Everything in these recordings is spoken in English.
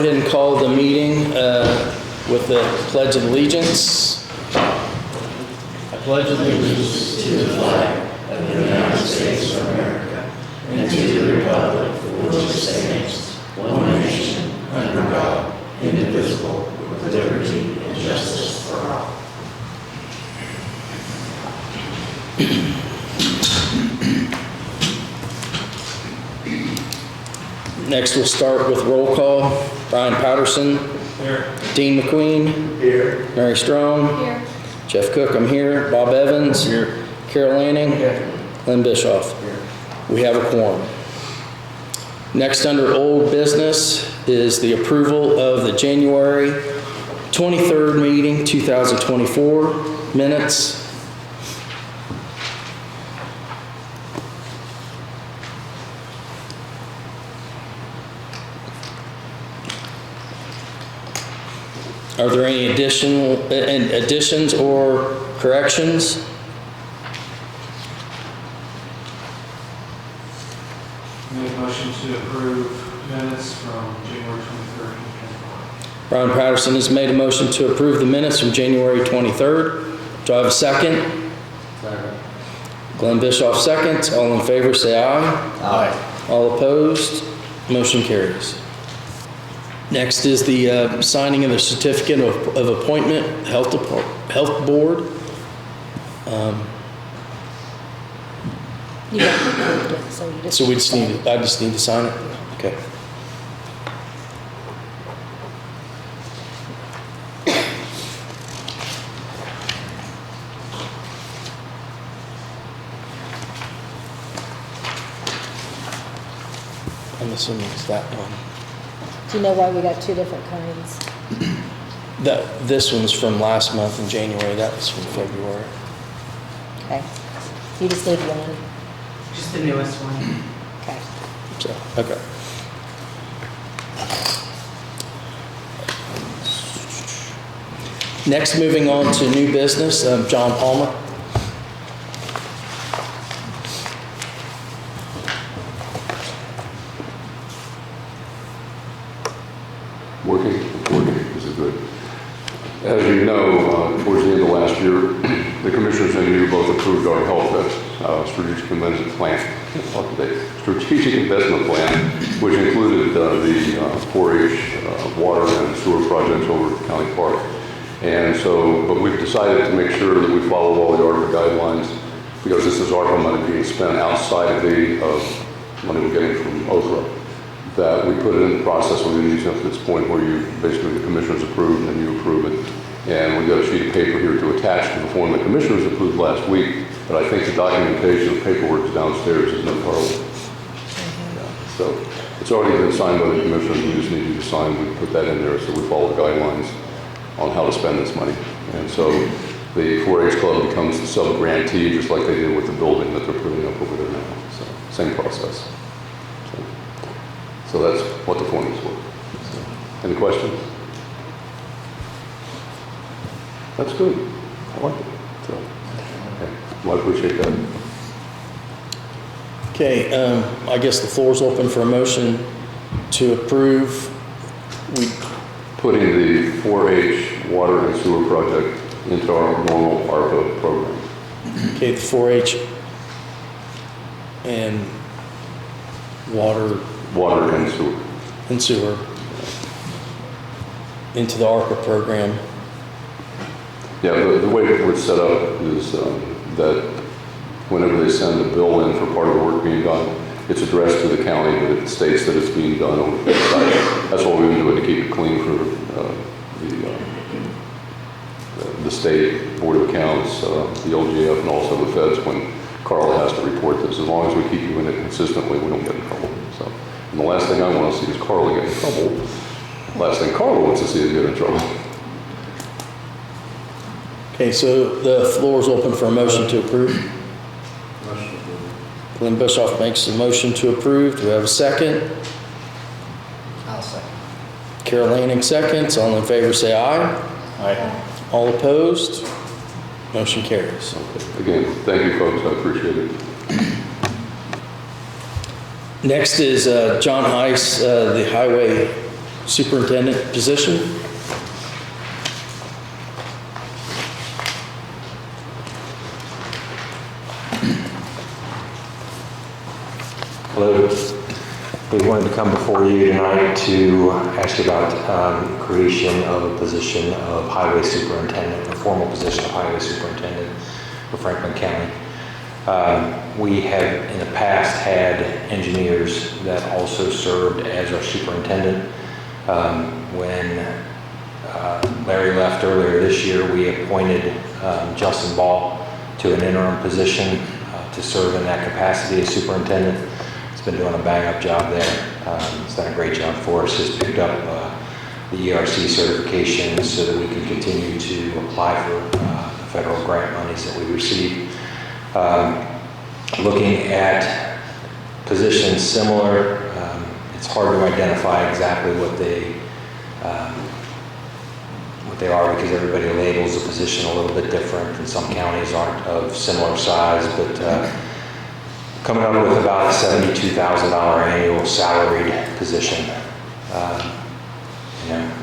Go ahead and call the meeting with the Pledge of Allegiance. I pledge allegiance to the flag of the United States of America and to the republic for which it stands, one nation, under God, indivisible, with liberty and justice for all. Next, we'll start with roll call. Brian Patterson. Here. Dean McQueen. Here. Mary Strong. Here. Jeff Cook, I'm here. Bob Evans. Here. Carol Lanning. Here. Lynn Bischoff. Here. We have a quorum. Next, under old business, is the approval of the January 23rd meeting, 2024 minutes. Are there any additions or corrections? Make a motion to approve minutes from January 23rd. Brian Patterson has made a motion to approve the minutes from January 23rd. Do I have a second? Second. Glenn Bischoff seconds. All in favor say aye. Aye. All opposed? Motion carries. Next is the signing of the certificate of appointment, Health Board. You got it. So you just. So I just need to sign it? Okay. I'm assuming it's that one. Do you know why we got two different kinds? This one's from last month in January. That was from February. Okay. You just need one. Just the newest one. Okay. So, okay. Next, moving on to new business, John Palmer. Working. This is good. As you know, towards the end of last year, the commissioners and you both approved our strategic investment plan, which included the 4-H water and sewer projects over at County Park. And so, but we've decided to make sure that we follow all the ARPA guidelines, because this is ARPA money being spent outside of the money we're getting from OKRA. That we put it in the process where we up to this point where you basically the commissioners approve and then you approve it. And we've got a sheet of paper here to attach to the form the commissioners approved last week, but I think the documentation of paperwork is downstairs, isn't it, Carl? Yeah. So it's already been signed by the commissioners, we just need you to sign. We put that in there so we follow the guidelines on how to spend this money. And so the 4-H club becomes the sub-grantee, just like they did with the building that they're putting up over there now. So same process. So that's what the form is for. So, any questions? That's good. I like it. So, okay. Well, I appreciate that. Okay, I guess the floor's open for a motion to approve. Putting the 4-H water and sewer project into our normal ARPA program. Okay, the 4-H and water and sewer. Into the ARPA program. Yeah, the way it was set up is that whenever they send a bill in for part of the work being done, it's addressed to the county, but it states that it's being done over the site. That's what we've been doing to keep it clean for the state board of accounts, the LGF, and also the feds when Carl has to report this. As long as we keep doing it consistently, we don't get in trouble. So, and the last thing I want to see is Carl get in trouble. The last thing Carl wants to see is get in trouble. Okay, so the floor is open for a motion to approve. Motion approved. Glenn Bischoff makes a motion to approve. Do we have a second? I'll second. Carol Lanning seconds. All in favor say aye. Aye. All opposed? Motion carries. Okay. Again, thank you folks, I appreciate it. Next is John Heis, the Highway superintendent position. Hello. We wanted to come before you tonight to ask you about creation of a position of highway superintendent, a formal position of highway superintendent for Franklin County. We have in the past had engineers that also served as our superintendent. When Larry left earlier this year, we appointed Justin Ball to an interim position to serve in that capacity as superintendent. He's been doing a bang-up job there. He's done a great job for us. He's picked up the ERC certification so that we can continue to apply for the federal grant monies that we receive. Looking at positions similar, it's hard to identify exactly what they are because everybody labels the position a little bit different, and some counties aren't of similar size, but coming up with about a $72,000 annual salaried position.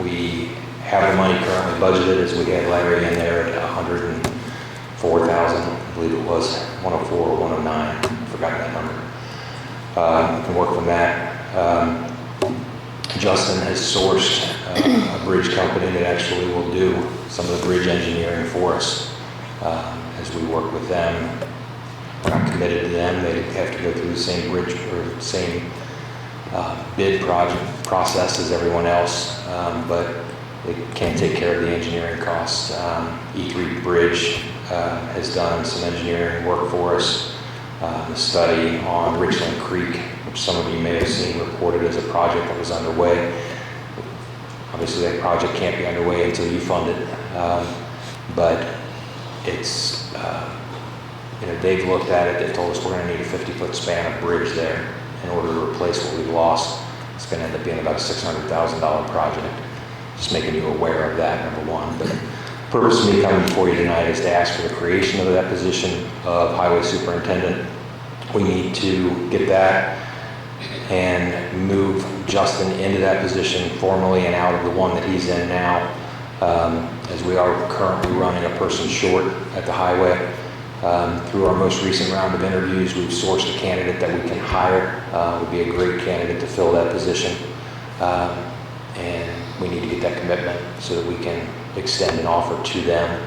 We have the money currently budgeted as we had Larry in there at $104,000, I believe it was 104 or 109, I forgot that number. We can work from that. Justin has sourced a bridge company that actually will do some of the bridge engineering for us as we work with them. We're not committed to them. They have to go through the same bridge or same bid project process as everyone else, but they can take care of the engineering costs. E3 Bridge has done some engineering work for us. The study on Richland Creek, which some of you may have seen reported as a project that was underway. Obviously, that project can't be underway until you fund it, but it's they've looked at it. They've told us we're going to need a 50-foot span of bridge there in order to replace what we've lost. It's going to end up being about a $600,000 project. Just making you aware of that, number one. But the purpose of me coming before you tonight is to ask for the creation of that position of highway superintendent. We need to get that and move Justin into that position formally and out of the one that he's in now, as we are currently running a person short at the highway. Through our most recent round of interviews, we've sourced a candidate that we can hire. Would be a great candidate to fill that position. And we need to get that commitment so that we can extend an offer to them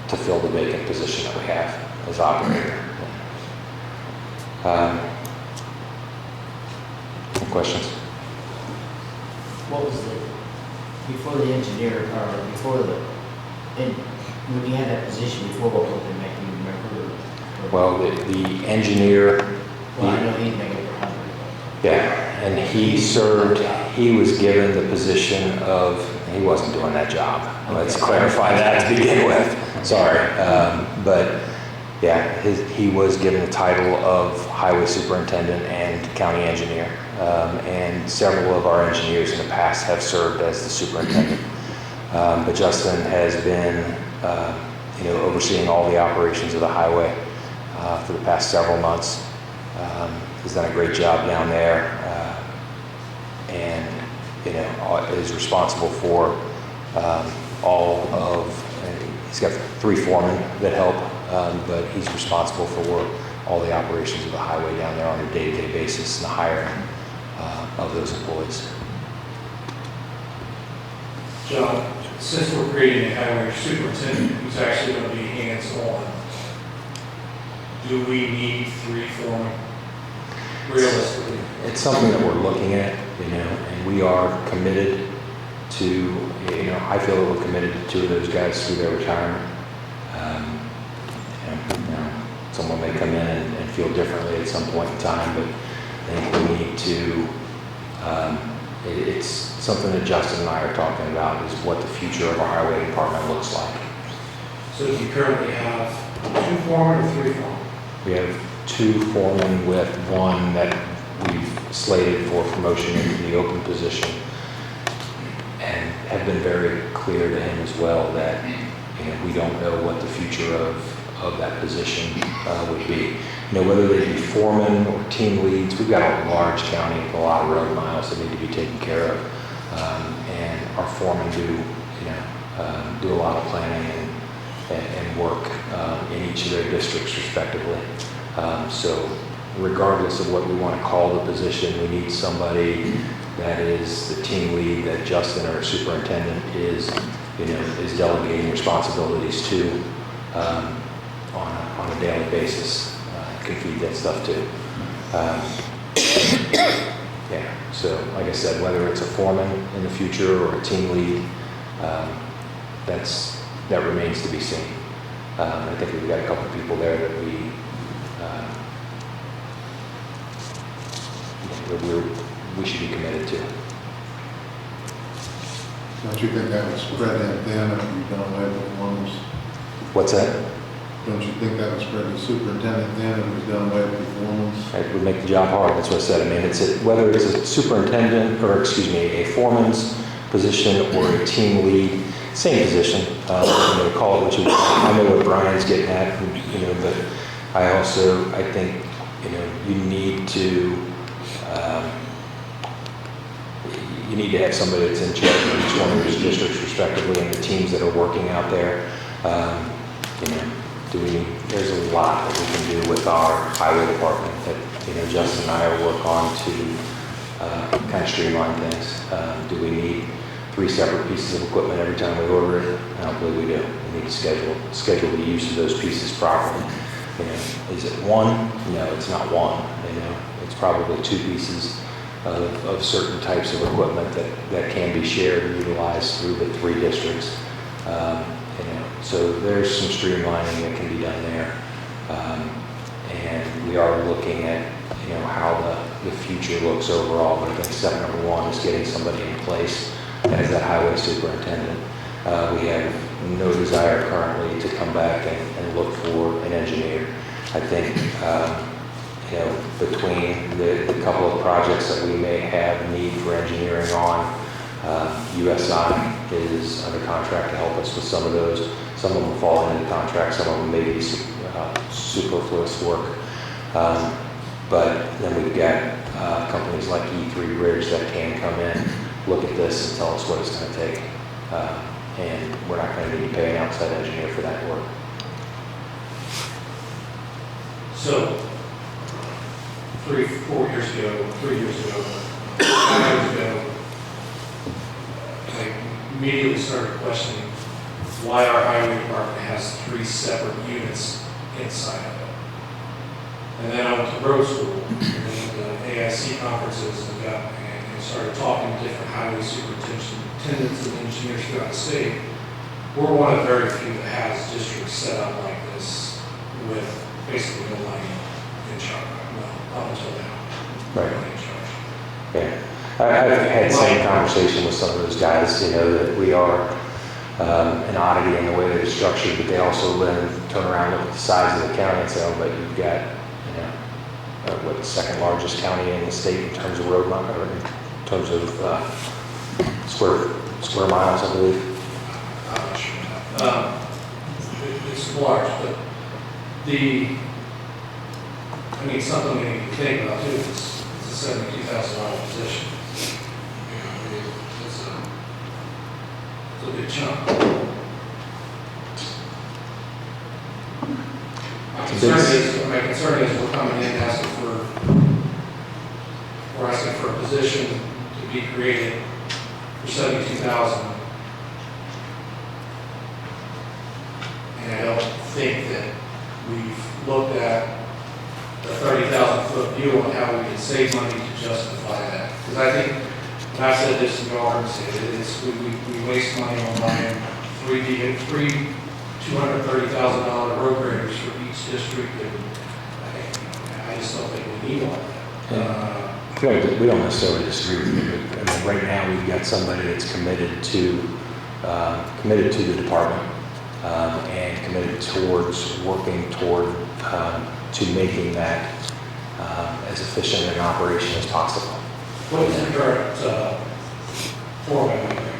to fill the vacant position that we have as operator. Any questions? What was before the engineer, or before when you had that position before, what was it making, you remember? Well, the engineer, Well, I know he'd make it 100. yeah, and he was given the position of, he wasn't doing that job. Let's clarify that to begin with, sorry. But yeah, he was given the title of highway superintendent and county engineer. And several of our engineers in the past have served as the superintendent. But Justin has been overseeing all the operations of the highway for the past several months. He's done a great job down there, and is responsible for all of. He's got 3 foremen that help, but he's responsible for all the operations of the highway down there on a day-to-day basis and the hiring of those employees. John, since we're creating a highway superintendent who's actually going to be hands-on, do we need 3 foremen realistically? It's something that we're looking at, and we are committed to, I feel that we're committed to 2 of those guys through their retirement. Someone may come in and feel differently at some point in time, but I think we need to, it's something that Justin and I are talking about, is what the future of our highway department looks like. So do you currently have 2 foremen or 3 foremen? We have 2 foremen with 1 that we've slated for promotion into the open position, and have been very clear to him as well that we don't know what the future of that position would be. whether they be foremen or team leads. We've got a large county with a lot of road miles that need to be taken care of. And our foremen do a lot of planning and work in each of their districts respectively. So regardless of what we want to call the position, we need somebody that is the team lead that Justin, our superintendent, is delegating responsibilities to on a daily basis. Can feed that stuff too. Yeah, so like I said, whether it's a foreman in the future or a team lead, that remains to be seen. I think we've got a couple of people there that we should be committed to. Don't you think that was spread in thin if you've done away with performance? What's that? Don't you think that was spread to superintendent thin if it was done away with performance? It would make the job hard, that's what I said. I mean, whether it's a superintendent, or excuse me, a foreman's position or a team lead, same position. Call it what you want. I know what Brian's getting at, but I think, you need to have somebody that's in charge of each one of those districts respectively and the teams that are working out there. There's a lot that we can do with our highway department that, Justin and I will work on to kind of streamline things. Do we need 3 separate pieces of equipment every time we order it? I don't believe we do. We need to schedule the use of those pieces properly. Is it one? No, it's not one. It's probably 2 pieces of certain types of equipment that can be shared and utilized through the 3 districts. So there's some streamlining that can be done there. And we are looking at, how the future looks overall. But I think step number 1 is getting somebody in place as that highway superintendent. We have no desire currently to come back and look for an engineer. I think, between the couple of projects that we may have need for engineering on, USI is under contract to help us with some of those. Some of them fall into the contract, some of them may be superfluous work. But then we've got companies like E3 Bridge that can come in, look at this and tell us what it's going to take. And we're not going to need to pay an outside engineer for that work. So, 3 years ago, 5 years ago, I immediately started questioning why our highway department has 3 separate units inside of it. And then I went to road school, and then the AIC conferences, and started talking to different highway superintendents and engineers throughout the state. We're one of very few that has districts set up like this with basically nobody in charge. Well, up until now. Right. Nobody in charge. Yeah. I've had the same conversation with some of those guys, that we are an oddity in the way that it's structured, but they also then turn around, look at the size of the county and say, oh, but you've got, what, the 2nd largest county in the state in terms of road miles, or in terms of square miles, I believe. I'm not sure. It's large, but something we need to think about too is it's a $72,000 position. It's a big chunk. My concern is we're coming in asking for a position to be created for $72,000. And I don't think that we've looked at the 30,000-foot view on how we can save money to justify that. Because I think, and I've said this in Gardens, we waste money on buying 3 $230,000 road graders for each district, and I just don't think we need all that. I feel like we don't necessarily disagree with you. I mean, right now we've got somebody that's committed to the department and committed towards working toward to making that as efficient an operation as possible. What is the current foreman right now?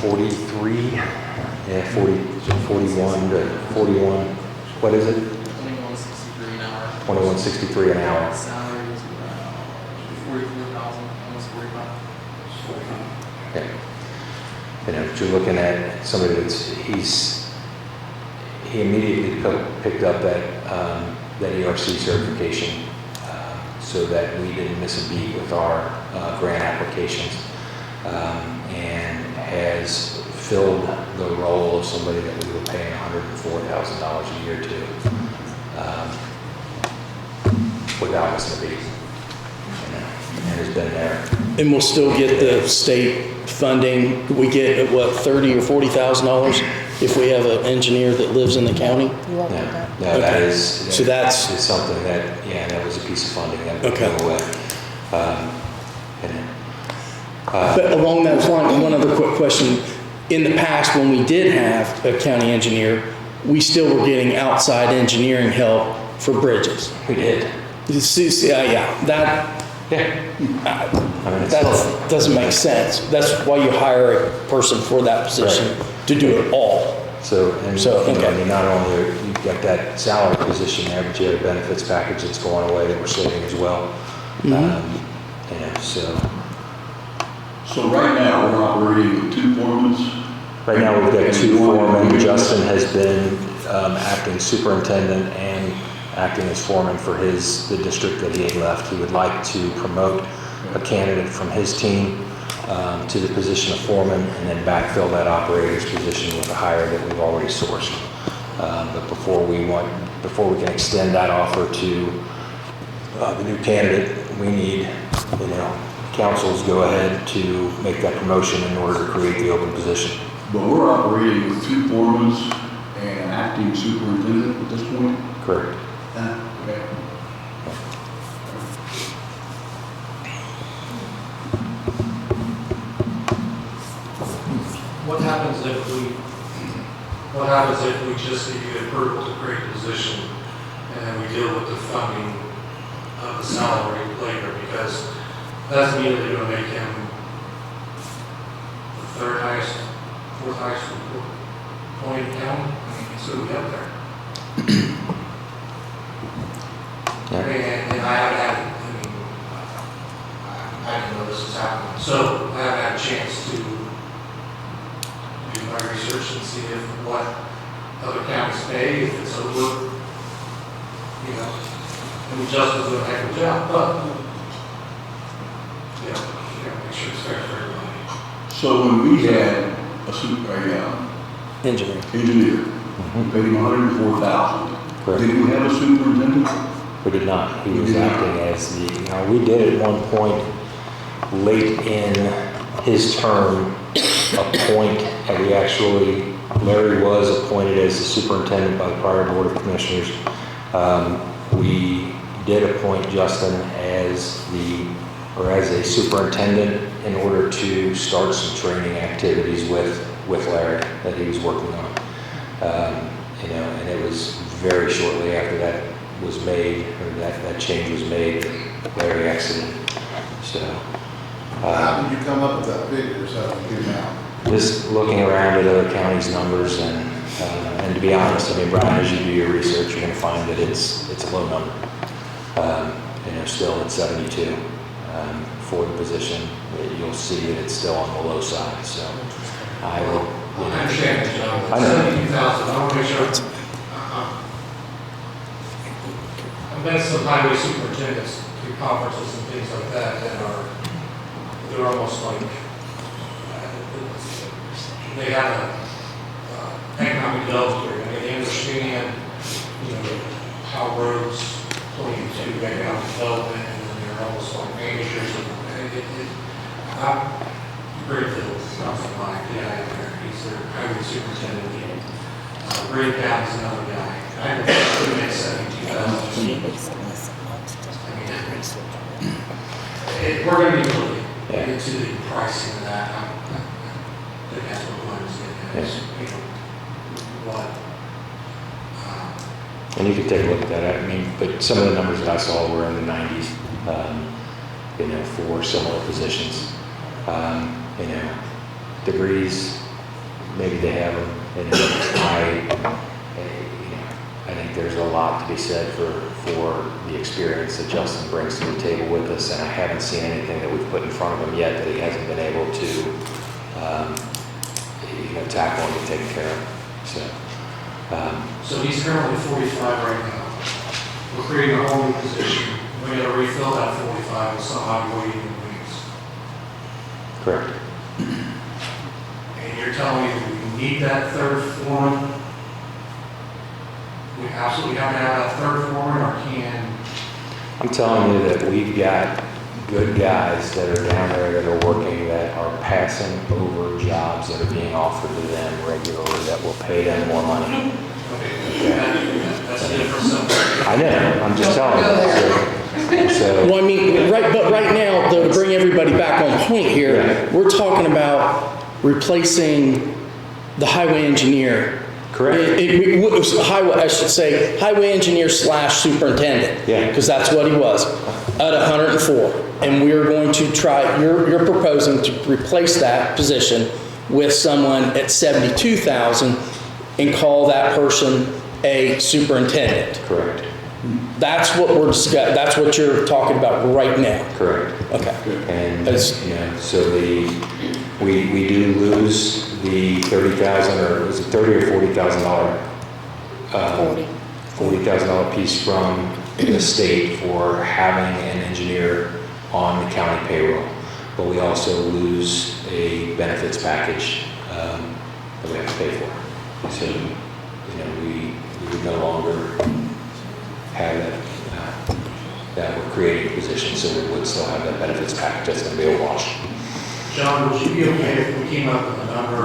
43, 41 to 41. What is it? 2163 an hour. 2163 an hour. Salary is around 44,000, almost 45. Yeah. You know, but you're looking at somebody he immediately picked up that ERC certification so that we didn't miss a beat with our grant applications, and has filled the role of somebody that we were paying $104,000 a year to without missing a beat. You know, and has been there. And we'll still get the state funding. We get, what, $30,000 or $40,000 if we have an engineer that lives in the county? You won't get that? No, that Okay. is, So that's- is something that, yeah, that was a piece of funding that would Okay. go away. And then, But along those lines, one other quick question. In the past, when we did have a county engineer, we still were getting outside engineering help for bridges. we did. Yeah, that, Yeah. I mean, it's that still- doesn't make sense. That's why you hire a person for that position, to do it all. So, and, So, you know, okay. I mean, not only you've got that salary position there, but you have a benefits package that's going away that we're saving as well. You know, so So right now, we're operating with 2 foremen. right now we've got And 2 one- foremen. Justin has been acting superintendent and acting as foreman for the district that he had left. He would like to promote a candidate from his team to the position of foreman and then backfill that operator's position with a hire that we've already sourced. But before we can extend that offer to the new candidate, we need, council's go ahead to make that promotion in order to create the open position. But we're operating with 2 foremen and acting superintendent at this point? Correct. Okay. What happens if we just give you approval to create a position and then we deal with the funding of the salary later? Because that's immediately going to make him the 3rd highest, 4th highest point in county. I mean, it's going to be up there. And I haven't had, I didn't know this was happening. So I haven't had a chance to do my research and see if what other counties pay, if it's over, and Justin's doing a heck of a job, but, make sure it's fair for everybody. So when we had Engineer. engineer, we paid him $104,000. Correct. Did we have a superintendent? We did not. He We was did not. acting as we did at one point, late in his term, appoint, and Larry was appointed as the superintendent by the prior Board of Commissioners. We did appoint Justin as a superintendent in order to start some training activities with Larry that he was working on. And it was very shortly after that was made, or that change was made, that Larry exited. So, How did you come up with that figure, so you came out? just looking around at other counties' numbers, and to be honest, Brian, as you do your research, you're going to find that it's a low number. Still at 72 for the position. You'll see that it's still on the low side. So I will. I understand the job. I know. 72,000, I want to make sure. I've been to some highway superintendents to conferences and things like that they're almost like, they have a economic development, and they understand, how roads play into economic development, and then they're almost like managers. I'm Greg Fiddle's not from my guy there. He's their highway superintendent. Greg Down is another guy. I would make 72,000. We're going to be looking into the pricing of that. I think that's what Glenn was getting at. Is, what? And you can take a look at that. But some of the numbers that I saw were in the 90s, for similar positions. Degrees, maybe they have them. And I think there's a lot to be said for the experience that Justin brings to the table with us, and I haven't seen anything that we've put in front of him yet that he hasn't been able to, tackle and take care of. So he's currently 45 right now. We're creating a whole new position. We gotta refill that 45 with somehow go even wings. Correct. And you're telling me that we need that third foreman? We absolutely have to have that third foreman, or can? I'm telling you that we've got good guys that are down there that are working, that are passing over jobs that are being offered to them regularly that will pay them more money. Okay, that's a different subject. I know, I'm just telling you. So, Well, I mean, but right now, though, to bring everybody back on point here, Yeah. we're talking about replacing the highway engineer. Correct. It was I should say, highway engineer / superintendent. Yeah. Because that's what he was, at 104. And we're going to try, you're proposing to replace that position with someone at 72,000 and call that person a superintendent. correct, That's what we're discussing, that's what you're talking about right now. correct. Okay. And, That's- so we do lose the 30,000, or was it 30 or $40,000? 40. $40,000 piece from the state for having an engineer on the county payroll. But we also lose a benefits package that we have to pay for. So, we would no longer have that we're creating a position, so we would still have that benefits package. That's going to be a wash. John, would you be okay if we came up with a number?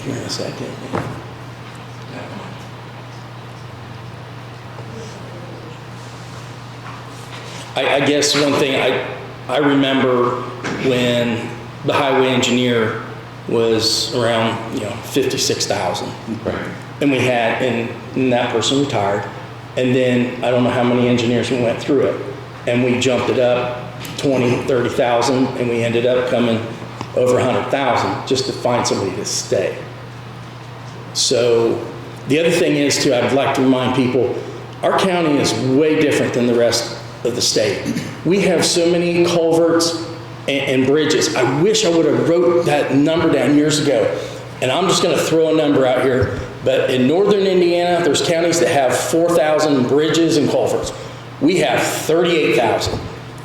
Here in a second. I guess one thing, I remember when the highway engineer was around, 56,000. Right. And we had, and that person retired. And then, I don't know how many engineers we went through it. And we jumped it up 20, 30,000, and we ended up coming over 100,000 just to find somebody to stay. So, the other thing is too, I'd like to remind people, our county is way different than the rest of the state. We have so many culverts and bridges. I wish I would have wrote that number down years ago. And I'm just gonna throw a number out here, but in northern Indiana, there's counties that have 4,000 bridges and culverts. We have 38,000.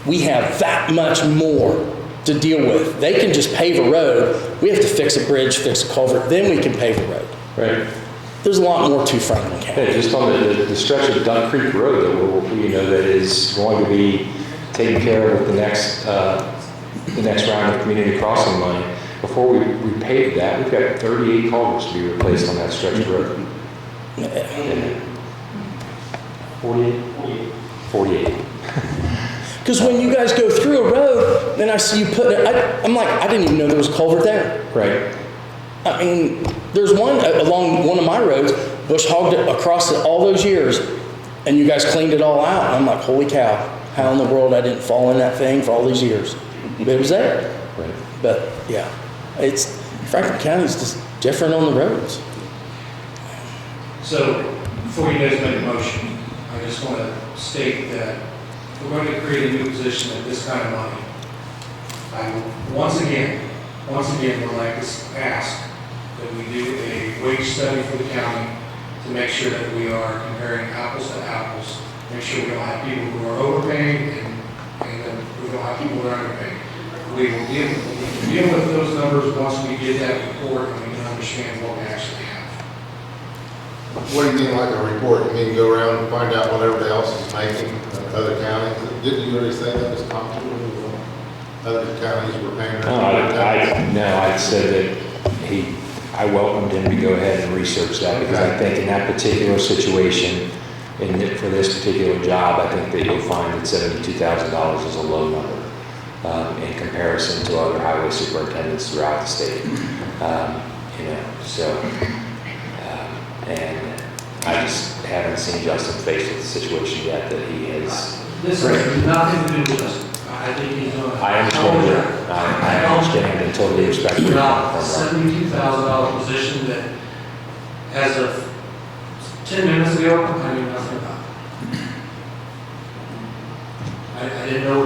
We have that much more to deal with. They can just pave a road. We have to fix a bridge, fix a culvert, then we can pave a road. Right. There's a lot more to Franklin County. Yeah, just on the stretch of Duck Creek Road that is going to be taken care of with the next round of community crossing money. Before we pave that, we've got 38 culverts to be replaced on that stretch of road. 48. Because when you guys go through a road, then I see you put it, I'm like, I didn't even know there was a culvert there. Right. I mean, there's one along one of my roads, bush hogged it across it all those years, and you guys cleaned it all out. And I'm like, holy cow, how in the world I didn't fall in that thing for all these years? But it was there. Right. But yeah, Franklin County is just different on the roads. So, before you guys make a motion, I just want to state that if we're going to create a new position at this kind of money, I will, once again, would like to ask that we do a wage study for the county to make sure that we are comparing apples to apples, make sure we don't have people who are overpaid and then we don't have people who are underpaid. We will deal with those numbers once we get that report and we can understand what we actually have. What do you mean like a report? You mean go around and find out what everybody else is making in other counties? Didn't you already say that was comfortable? Other counties were paying their No, I said that I welcomed him to go ahead and research that, because I think in that particular situation, for this particular job, I think that you'll find that $72,000 is a low number in comparison to other highway superintendents throughout the state. And I just haven't seen Justin faced with the situation yet that he has. This has nothing to do with us. I think he's doing. I understand that. I understand and totally respect where you're About coming from. $72,000 position that, As of 10 minutes ago, I knew nothing about it. I didn't know,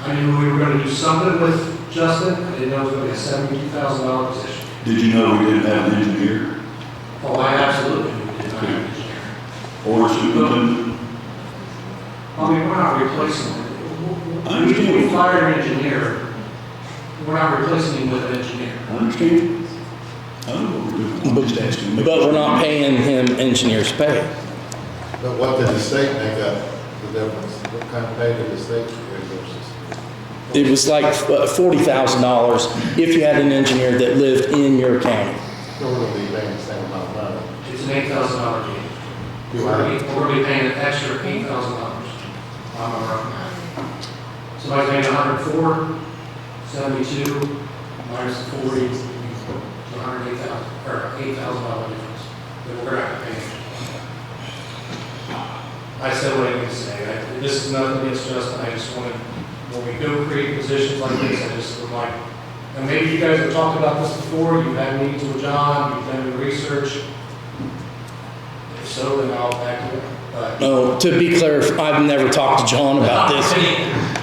I knew we were going to do something with Justin. I didn't know it was going to be a $72,000 position. Did you know we didn't have an engineer Oh, I absolutely knew we did not have an engineer. or superintendent? I mean, we're not replacing him. I understand. We fired an engineer. We're not replacing him with an engineer. I understand. I don't know what we're doing. I'm just asking. But we're not paying him engineer's pay. But what did the state make up the difference? What kind of pay did the state reimburse us? It was like $40,000 if you had an engineer that lived in your county. So we're gonna be paying the same amount of money. It's an $8,000 gain. We're going to be paying an extra $8,000. I'm a rough math. Somebody's paying 104, 72, minus 40, so 108,000, or $8,000 difference that we're going to have to pay. I said what I need to say. This is nothing against Justin. I just wanted, when we go create positions like this, I just would like, and maybe you guys have talked about this before, you've had meetings with John, you've done your research. If so, then I'll back you up. But No, to be clear, I've never talked to John about this.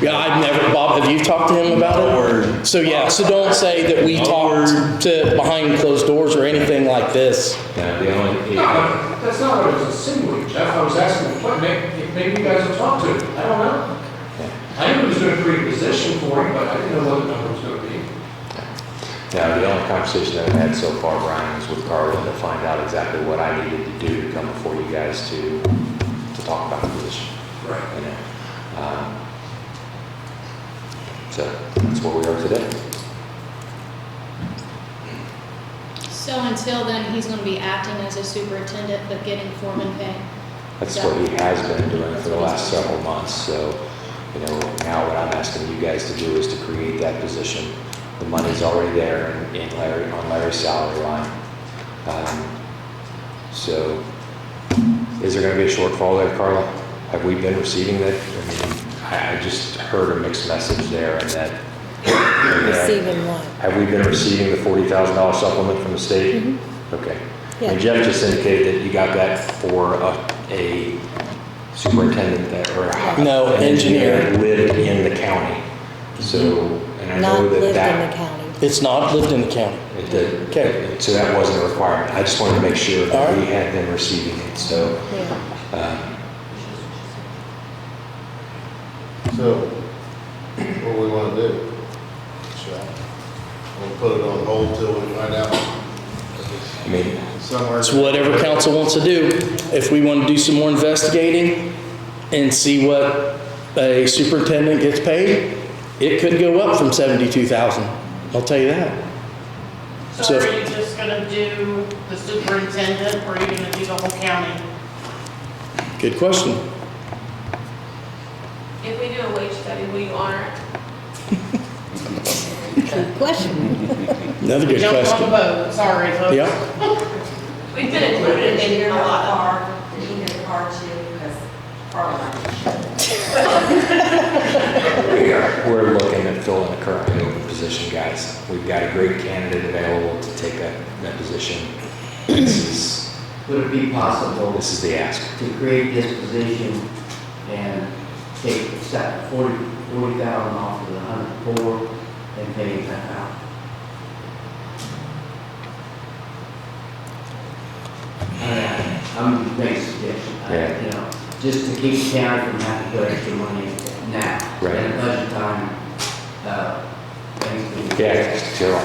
Yeah, I've never, Bob, have you talked to him about it? So yeah, so don't say that we talked to behind closed doors or anything like this. No, the only, No, but that's not what I was insinuating, Jeff. I was asking, what, maybe you guys have talked to him. I don't know. I knew he was going to create a position for him, but I didn't know what the number was going to be. no, the only conversation that I've had so far, Brian, was with Carla to find out exactly what I needed to do to come before you guys to talk about the position. Right. You know? So that's where we are today. So until then, he's going to be acting as a superintendent, but getting foreman pay? That's what he has been doing for the last several months. So, you know, now what I'm asking you guys to do is to create that position. The money's already there in Larry, on Larry's salary line. So is there going to be a shortfall there, Carla? Have we been receiving that? I mean, I just heard a mixed message there and that. Receiving what? Have we been receiving the $40,000 supplement from the state? Okay. Yeah. And Jeff just indicated that you got that for a superintendent that, or No, an engineer. that lived in the county. So, and I Not know lived that in the county. It's not lived in the county. it did. Okay. So that wasn't a requirement. I just wanted to make sure All that right. we had been receiving it. So, Yeah. So, what do we want to do? Shall we'll put it on hold till we find out I mean, somewhere. It's whatever council wants to do. If we want to do some more investigating and see what a superintendent gets paid, it could go up from 72,000. I'll tell you that. So So- are you just gonna do the superintendent, or are you gonna do the whole county? Good question. If we do a wage study, will you honor it? Good question. Another good Don't want to question. vote, sorry, folks. Yeah. We've been included in a lot of car, did he get the car too? Because Carla. we're looking at filling a currently open position, guys. We've got a great candidate available to take that position. Would it be possible This is the ask. to create this position and take 40,000 off of the 104 and pay that out? I'm making a suggestion, Yeah. you know, just to keep the county from having to put extra money in now. Right. And at budget time, things can. Yeah, Joe,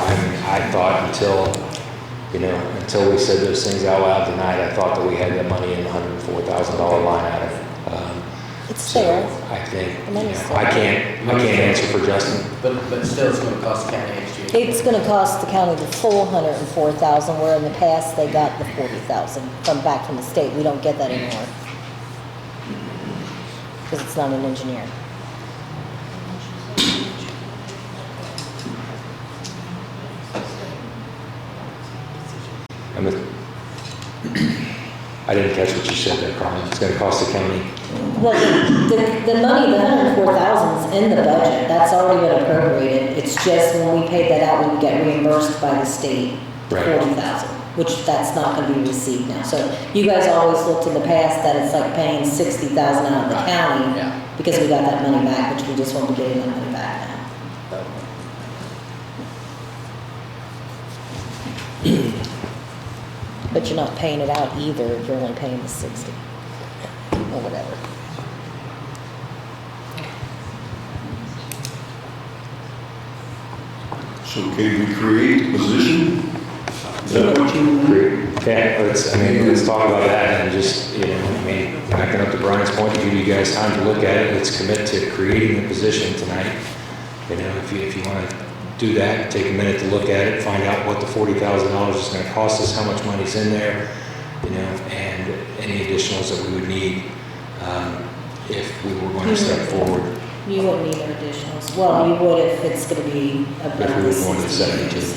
I thought until we said those things out loud tonight, I thought that we had that money in the $104,000 line item. It's So there. I think, The money's there. I can't answer for Justin. But still, it's gonna cost the county extra. It's going to cost the county the full 104,000, where in the past they got the 40,000 back from the state. We don't get that anymore. Because it's not an engineer. I didn't catch what you said there, Carmen. It's gonna cost the county. Well, the money, the 104,000 is in the budget. That's already been appropriated. It's just when we paid that out, we would get reimbursed by the state, the Right. 40,000. which that's not gonna be received now. So you guys always looked in the past that it's like paying 60,000 out of the county Yeah. because we got that money back, which we just won't be getting that money back now. But you're not paying it out either, you're only paying the 60, or whatever. So can we create the position? Is that what you? Yeah, let's talk about that and just, backing up to Brian's point, to give you guys time to look at it, let's commit to creating the position tonight. If you want to do that, take a minute to look at it, find out what the $40,000 is going to cost us, how much money's in there, and any additionals that we would need if we were going to step forward. You wouldn't need no additionals. Well, you would if it's gonna be If we above were the going to 60. 72.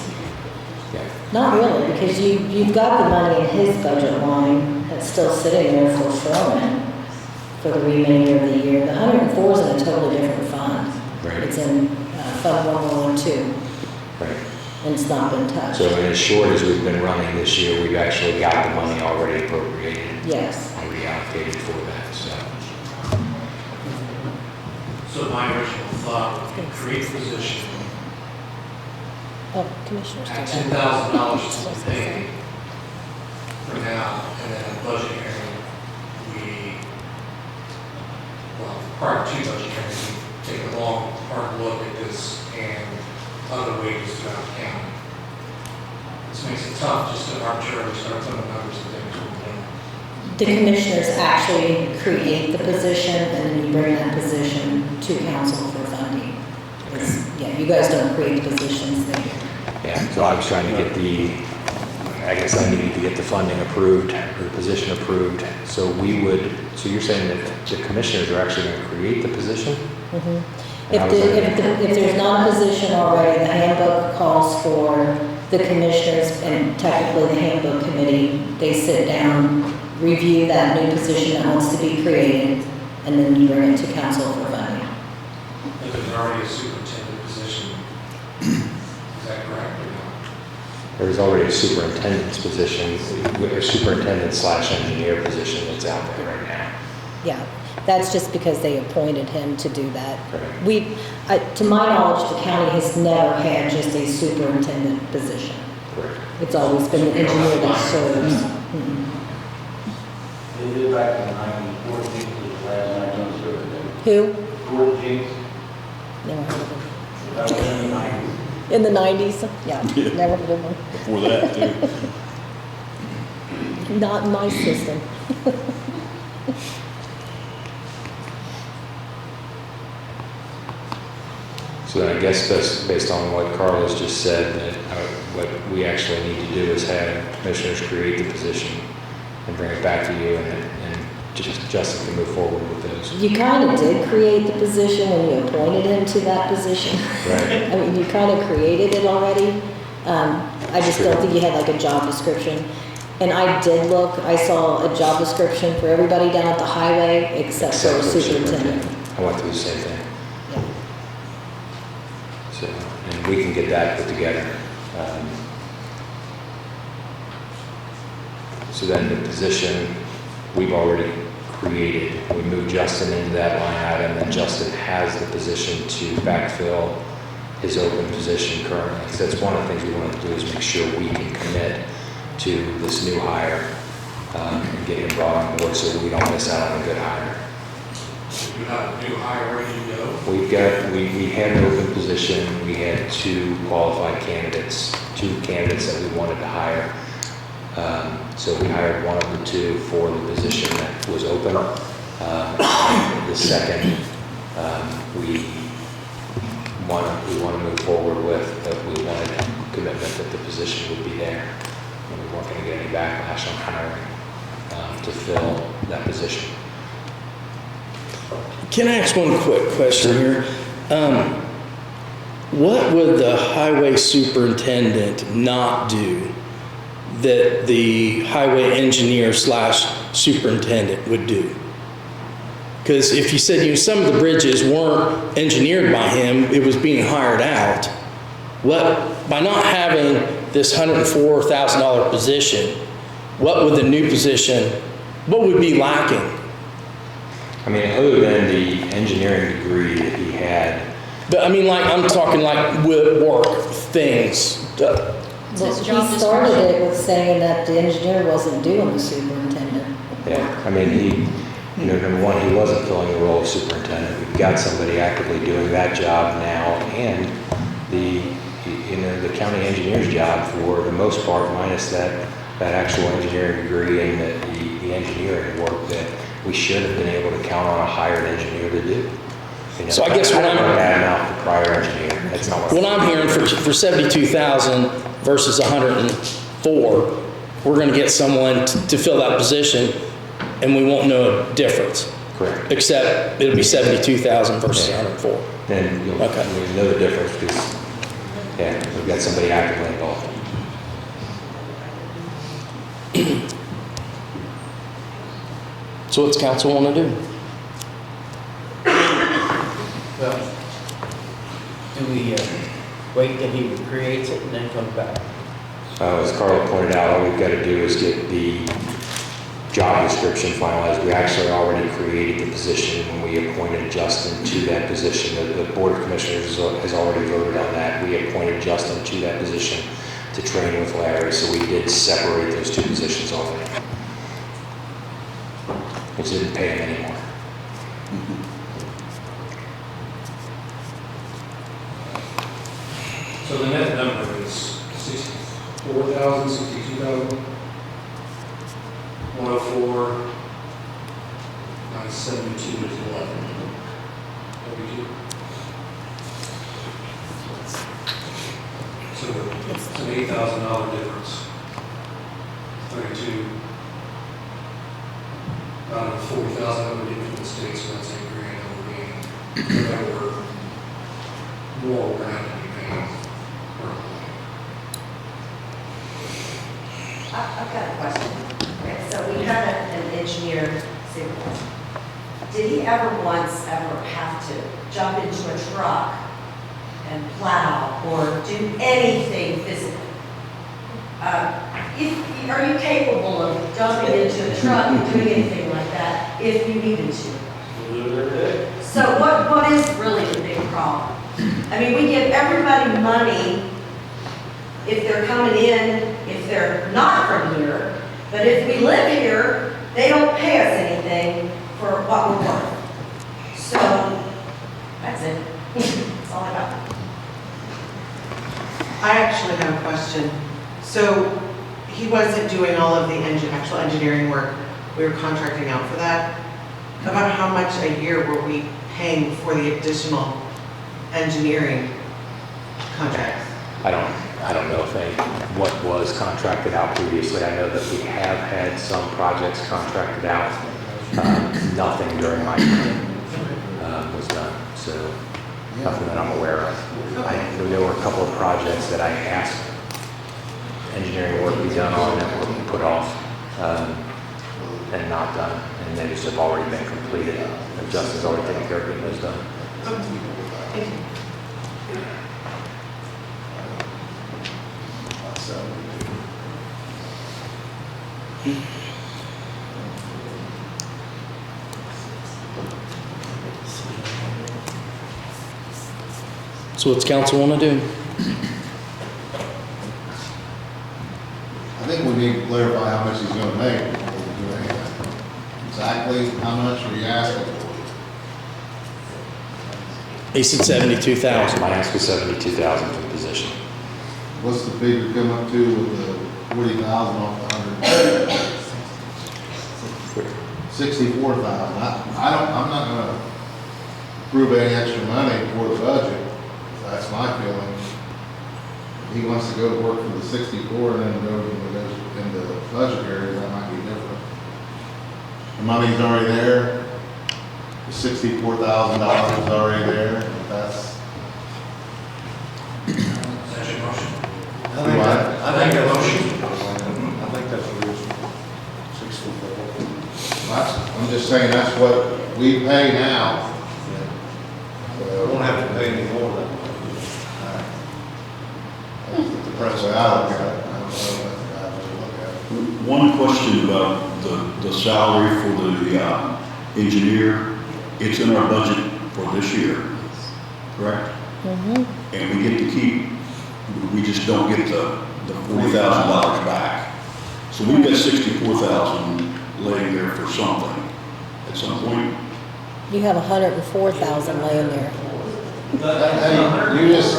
Yeah. Not really, because you've got the money in his budget line that's still sitting there for foreman for the remainder of the year. The 104 is in a totally different fund. Right. It's in Fund 1112, Right. and it's not been touched. So as short as we've been running this year, we've actually got the money already appropriated. Yes. Already allocated for that, so. So my original thought would be create a position Oh, Commissioner's at still $10,000 to be paid for now, and then a budget hearing, prior to budget hearing, we take a long, hard look at this and other wages throughout the county. This makes it tough just to arbitrarily start putting numbers and things we're doing. The commissioners actually create the position, and then you bring that position to council for funding. Yeah, you guys don't create positions there. Yeah, so I was trying to get I guess I needed to get the funding approved, or the position approved. So you're saying that the commissioners are actually going to create the position? Mhm. And how does that- If there's not a position already, the handbook calls for the commissioners and technically the handbook committee, they sit down, review that new position that wants to be created, and then you bring it to council for funding. If there's already a superintendent position, is that correct or not? There's already a superintendent's position, a superintendent/engineer position that's out there right now. Yeah, that's just because they appointed him to do that. Correct. To my knowledge, the county has never had just a superintendent position. Correct. It's always been the engineer that serves. Mhm. They did back in the 1914, was the last 19 superintendent. Who? 14, Never heard of him. that was in the 90s. In the 90s? Yeah, never heard of him. Before that, too. Not in my system. So then I guess based on what Carlos just said, that what we actually need to do is have commissioners create the position and bring it back to you, and Justin can move forward with those. You kind of did create the position when you appointed him to that position. Right. I mean, you kind of created it already. I just don't think you had like a job description. And I did look, I saw a job description for everybody down at the highway except for a superintendent. I went through the same thing. Yeah. So, and we can get that put together. So then the position we've already created, we moved Justin into that line item, and Justin has the position to backfill his open position currently. So that's one of the things we want to do, is make sure we can commit to this new hire and get him brought on board so we don't miss out on a good hire. You have a new hire ready to go? We had an open position, we had two qualified candidates, two candidates that we wanted to hire. So we hired one of the two for the position that was open. The second, we want to move forward with, but we wanted commitment that the position would be there. And we weren't going to get any backlash on hiring to fill that position. Can I ask one quick question here? What would the highway superintendent not do that the highway engineer / superintendent would do? Because if you said, some of the bridges weren't engineered by him, it was being hired out. By not having this $104,000 position, what would the new position, what would be lacking? I mean, other than the engineering degree that he had, But I mean, like, I'm talking like work things. Well, It's his he job started description. it with saying that the engineer wasn't doing the superintendent. yeah, I mean, number one, he wasn't filling the role of superintendent. We've got somebody actively doing that job now, and the county engineer's job for the most part, minus that actual engineering degree and the engineering work that we should have been able to count on a hired engineer to do. So I guess I what don't I'm- know that amount for prior engineer. That's not what. What I'm hearing for 72,000 versus 104, we're gonna get someone to fill that position, and we won't know a difference, Correct. except it'll be 72,000 versus Yeah. 104. Then you'll Okay. know the difference because, yeah, we've got somebody actively involved. So what's council wanna do? Well, do we wait till he creates it and then come back? As Carla pointed out, all we've got to do is get the job description finalized. We actually already created the position when we appointed Justin to that position. The Board of Commissioners has already voted on that. We appointed Justin to that position to train with Larry, so we did separate those two positions already. Which didn't pay him anymore. So the net number is 64,000, 62,000, 104, 972 is 11. 32. So it's an $8,000 difference. 32. Out of 40,000 that we're getting from the state, so that's $8,000 that we're getting. That we're more we're gonna have to be paying. I've got a question. Okay, so we had an engineer supervisor. Did he ever have to jump into a truck and plow or do anything physical? Are you capable of jumping into a truck and doing anything like that if you needed to? So what is really the big problem? I mean, we give everybody money if they're coming in, if they're not from here, but if we live here, they don't pay us anything for what we're worth. So, that's it. That's all I got. I actually have a question. So he wasn't doing all of the actual engineering work. We were contracting out for that. About how much a year were we paying for the additional engineering contracts? I don't know what was contracted out previously. I know that we have had some projects contracted out. Nothing during my time was done, so nothing that I'm aware of. There were a couple of projects that I asked engineering work be done on that were put off and not done, and they just have already been completed. And Justin's already taken care of getting those done. Thank you. So what's council wanna do? I think we need to clarify how much he's gonna make before we do anything. Exactly how much are you asking for? He said 72,000. My ask was 72,000 for the position. What's the figure come up to with the 40,000 off the 100? 64,000. I'm not gonna approve any extra money for the budget. That's my feeling. He wants to go to work for the 64 and then go into the budget area, that might be different. The money's already there. The $64,000 is already there. That's. Is that your motion? What? I think a motion. I think that's what it is. 64. I'm just saying that's what we pay now. We won't have to pay any more than that. That's the way I look at it. question about the salary for the engineer. It's in our budget for this year, correct? And we get to keep, we just don't get the $40,000 back. So we've got $64,000 laying there for something at some point. You have 104,000 laying there. Hey, you just,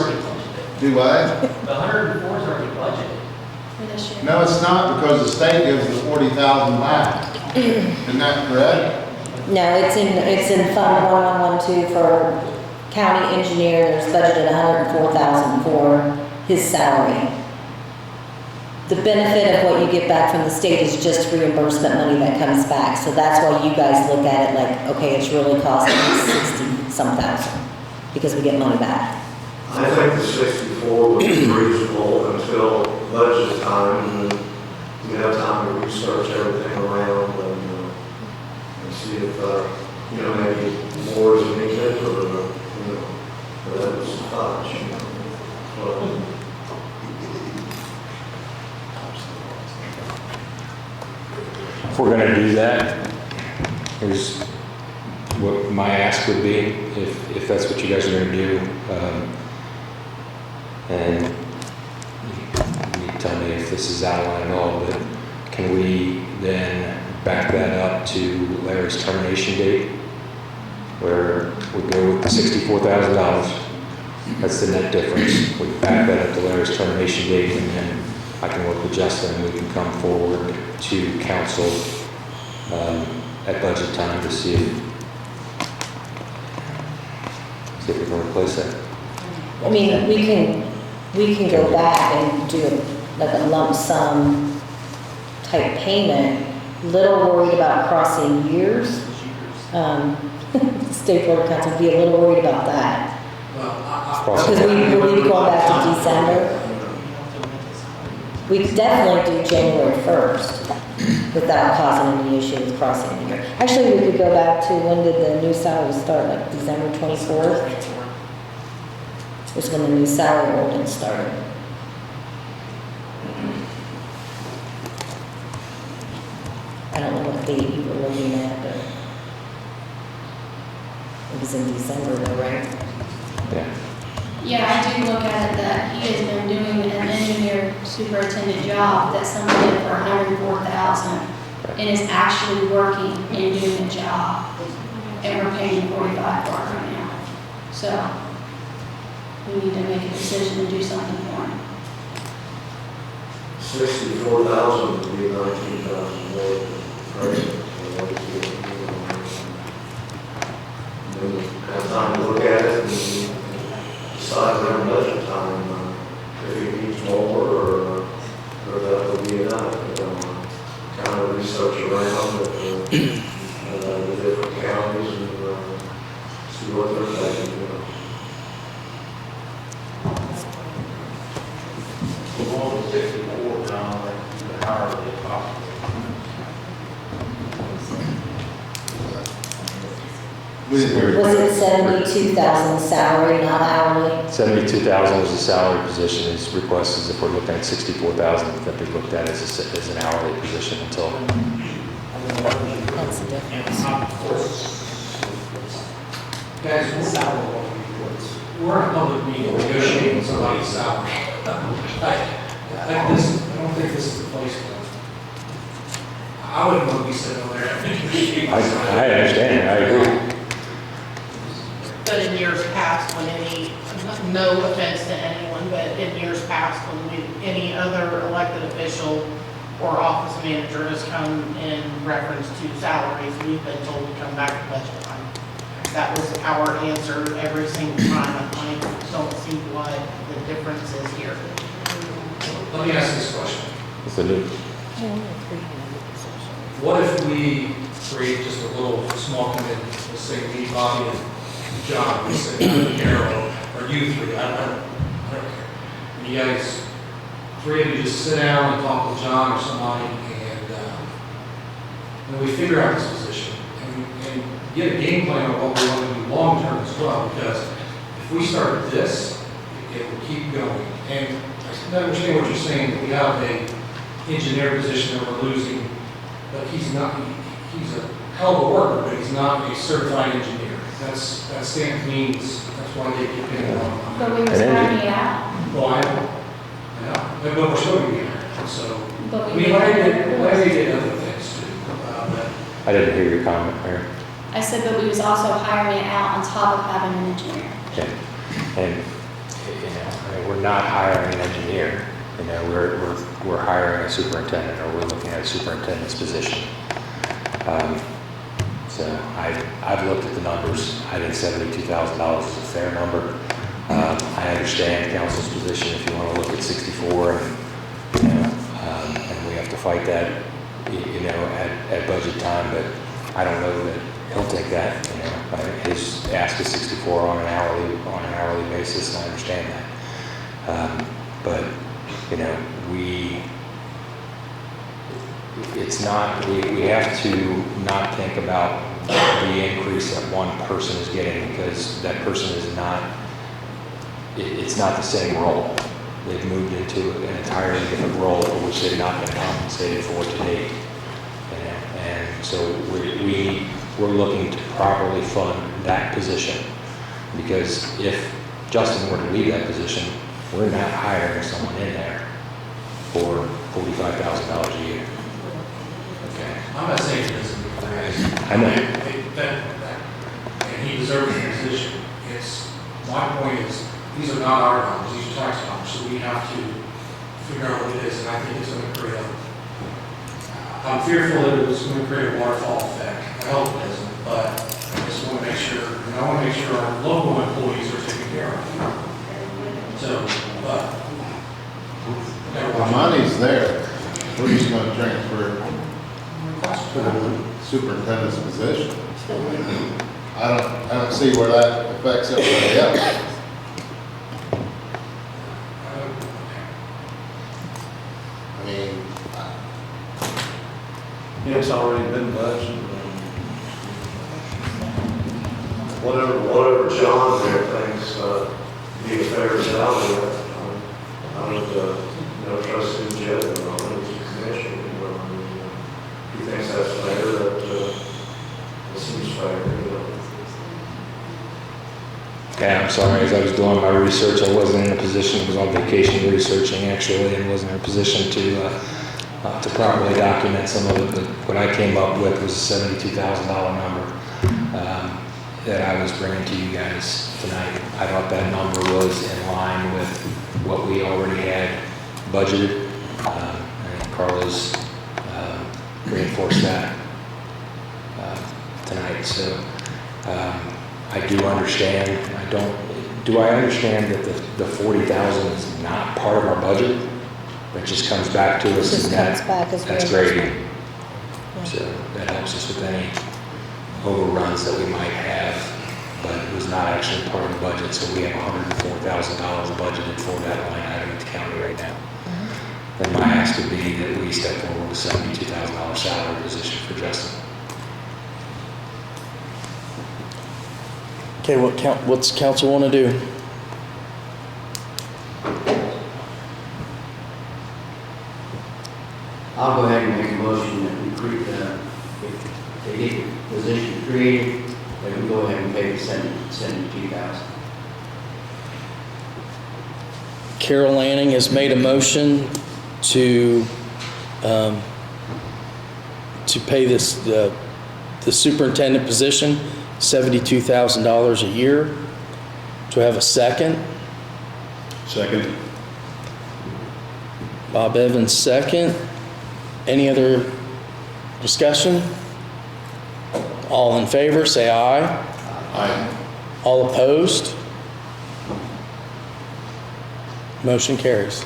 do what? The 104 is already budgeted. For this year. No, it's not, because the state gives the 40,000 back. Isn't that correct? No, it's in Fund 1112 for county engineer, there's budgeted 104,000 for his salary. The benefit of what you get back from the state is just reimbursement money that comes back, so that's why you guys look at it like, okay, it's really costing us 60-some thousand, because we get money back. I think the 64 would be reasonable until budget time, and then we have time to research everything around and see if, maybe more is needed or, whatever suffice, But, If we're gonna do that, here's what my ask would be, if that's what you guys are gonna do. And you tell me if this is out of line at all, but can we then back that up to Larry's termination date? Where we go with the $64,000, that's the net difference. We back that up to Larry's termination date, and then I can work with Justin, and we can come forward to council at budget time to see if we can replace that. I mean, we can go back and do like a lump sum type payment. Little worried about crossing years. State Board of Council would be a little worried about that. Because we'll be going back to December. We could definitely do January 1st without causing any issue with crossing the year. Actually, we could go back to, when did the new salary start, like December 24th? Was when the new salary ordinance started. I don't know what date you were looking at, but it was in December though, right? Yeah. Yeah, I do look at it that he has been doing an engineer superintendent job that somebody did for 104,000 and is actually working and doing the job. And we're paying him 45 for it right now. So we need to make a decision to do something for him. 64,000 would be 19,000 more than present. Have time to look at it and decide around budget time if he needs more or that would be enough. Kind of research around the different counties and see what they're saying. Well, 64 down, like, the hourly possible. Was it 72,000 salary, not hourly? 72,000 was a salary position. His request is if we're looking at 64,000, that be looked at as an hourly position until. That's the difference. Guys, we're in a public meeting negotiating somebody's salary. I don't think this is the place for it. I wouldn't want to be sitting over there. I understand, I agree. But in years past, when no offense to anyone, but in years past, when any other elected official or office manager has come in reference to salaries, we've been told to come back to budget time. That was our answer every single time. I don't see what the difference is here. Let me ask this question. It's a new. What if we create just a little small committee, let's say me, Bobby, and John, we say, Carol, or you three, I don't care. And you guys, three of you just sit down and talk with John or somebody, and then we figure out this position, and get a game plan of what we want to do long-term as well, because if we start this, it will keep going. And I understand what you're saying, that we have a engineer position that we're losing but he's not, he's a hell of a worker, but he's not a certified engineer. That stamp means, that's why they keep paying a lot of money. But we was hiring it out. Well, I know, but we're still gonna be here, so. But I we mean, made Larry did other things too, but I didn't hear your comment, Mayor. I said, but we was also hiring it out on top of having an engineer. Okay. And, you know, I mean, we're not hiring an engineer. You know, we're hiring a superintendent, or we're looking at a superintendent's position. So I've looked at the numbers. I think $72,000 is a fair number. I understand council's position if you want to look at 64, and, you know, and we have to fight that, you know, at budget time, but I don't know that he'll take that, you know. His ask is 64 on an hourly basis, and I understand that. But, you know, we have to not think about the increase that one person is getting, because that person is not, it's not the same role. They've moved into an entirely different role for which they've not been compensated for to date. And so we're looking to properly fund that position, because if Justin were to leave that position, we're not hiring someone in there for $45,000 a year. Okay. I'm not saying he doesn't do that. I know. And he deserves the position. My point is, these are not our dollars, these are tax dollars, so we have to figure out what it is, and I think it's going to create I'm fearful that it was going to create a waterfall effect. I hope it doesn't, but I just want to make sure, and I want to make sure our local employees are taken care of. So, but. The money's there, we're just gonna transfer it to the superintendent's position. I don't see where that affects everybody else. I mean, It's already been budgeted. Whatever John there thinks, be a fair salary, I would, trust his judgment on it, as a commissioner, he thinks that's fair, that seems fair, Yeah, I'm sorry, as I was doing my research, I wasn't in a position, I was on vacation researching actually, and wasn't in a position to properly document some of it, but what I came up with was a $72,000 number that I was bringing to you guys tonight. I thought that number was in line with what we already had budgeted, and Carla's reinforced that tonight, so I do understand. Do I understand that the 40,000 is not part of our budget? It just comes back to us, Just and comes back as that's reimbursement. gravy. So that helps us with any overruns that we might have, but it was not actually part of the budget, so we have $104,000 budgeted for that line item at the county right now. And my ask would be that we step forward with $72,000 salary position for Justin. Okay, what's council want to do? I'll go ahead and make a motion that we create, if they get the position created, that we go ahead and pay the $72,000. Carol Lanning has made a motion to pay the superintendent position $72,000 a year. Do I have a second? Second. Bob Evans, second. Any other discussion? All in favor, say aye. I, All opposed? Motion carries.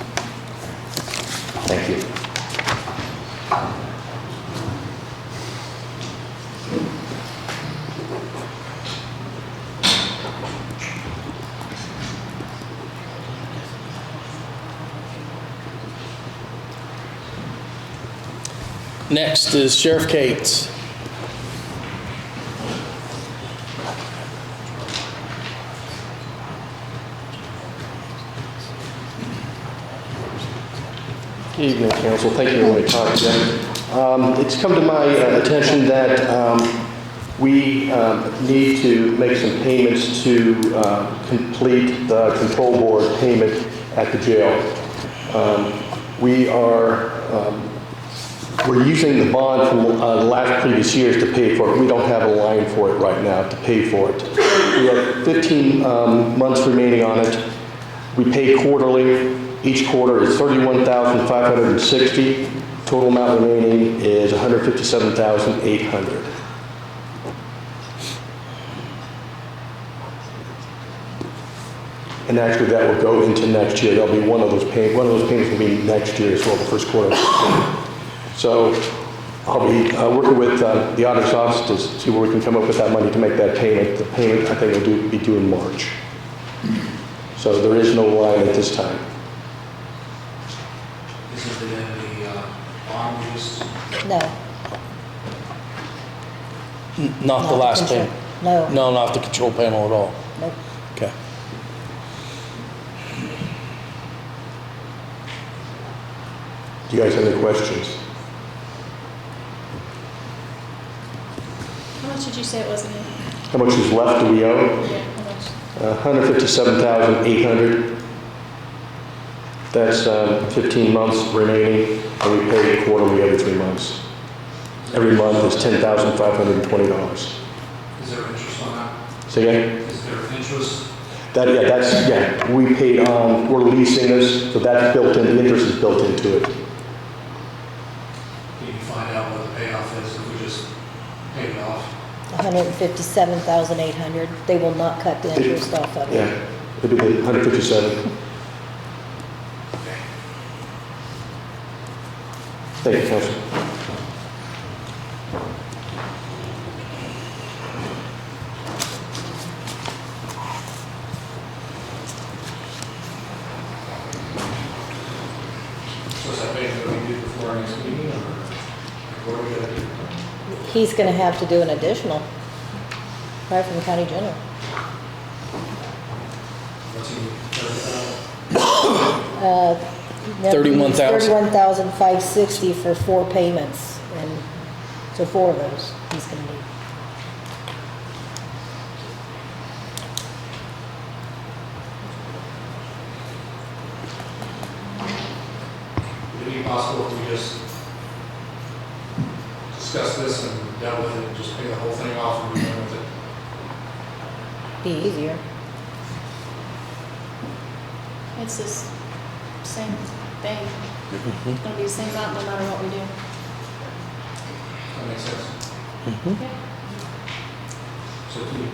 Thank you. Next is Sheriff Cates. Evening, council. Thank you for your time today. It's come to my attention that we need to make some payments to complete the control board payment at the jail. We're using the bond from the last previous years to pay for it. We don't have a line for it right now to pay for it. We have 15 months remaining on it. We pay quarterly. Each quarter is $31,560. Total amount remaining is $157,800. And actually, that will go into next year. There'll be one of those payments will be next year as well, the first quarter. So I'll be working with the auditor's office to see where we can come up with that money to make that payment. The payment, I think, will be due in March. So there is no line at this time. This is the end of the bond use. No. Not the last control- payment? No. No, not the control panel at all? Nope. Okay. Do you guys have any questions? How much did you say it was again? How much is left do we owe? Yeah, how much? $157,800. That's 15 months remaining, and we pay quarterly every 3 months. Every month is $10,520. Is there interest on that? Say again? Is there interest? We paid on, we're leasing this, so that's built in, the interest is built into it. Can you find out what the payoff is if we just pay it off? $157,800. They will not cut the interest off of it. Yeah, it'd be 157. Thank you, Council. So is that payment that we do before our next meeting, or what are we gonna do? He's going to have to do an additional, right from the county general. What's he, $31,560 for 4 payments, and so 4 of those he's going to need. Would it be possible if we just discuss this and dealt with it, just pay the whole thing off and be done with it? Be easier. It's this same thing. It's gonna be the same amount no matter what we do. That makes sense. Okay. So can you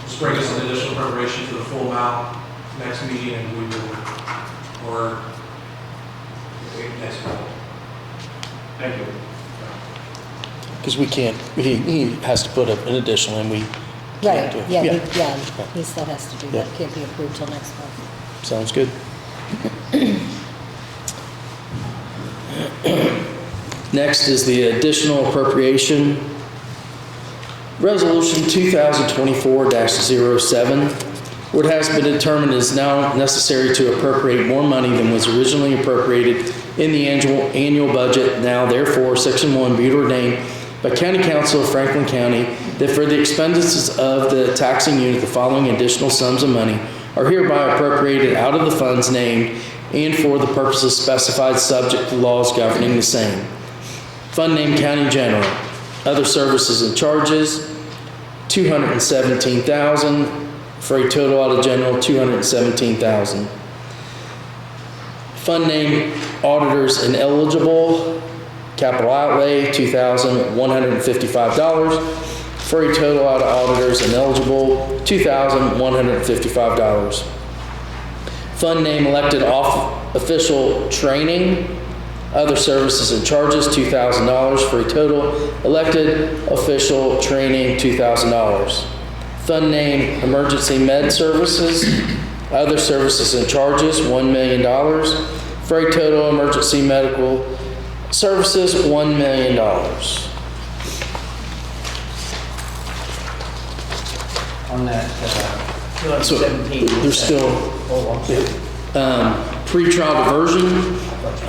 just bring us an additional preparation for the full amount next meeting, and we will, or wait next month? Thank you. Because we can't, he has to put up an additional and we Right, can't do it. yeah, he still has to do that. Yeah. Can't be approved till next month. Sounds good. Next is the additional appropriation. Resolution 2024-07, where it has been determined it is now necessary to appropriate more money than was originally appropriated in the annual budget. Now therefore, Section 1 be it ordained by County Council of Franklin County that for the expenditures of the taxing unit, the following additional sums of money are hereby appropriated out of the funds named and for the purposes specified subject to laws governing the same. Fund name County General. Other services and charges, $217,000 for a total out of general $217,000. Fund name auditors and eligible, capital outlay $2,155 for a total out of auditors and eligible $2,155. Fund name elected official training, other services and charges $2,000 for a total elected official training $2,000. Fund name emergency med services, other services and charges $1 million for a total emergency medical services $1 million. On that, So 217. there's still, Pretrial diversion,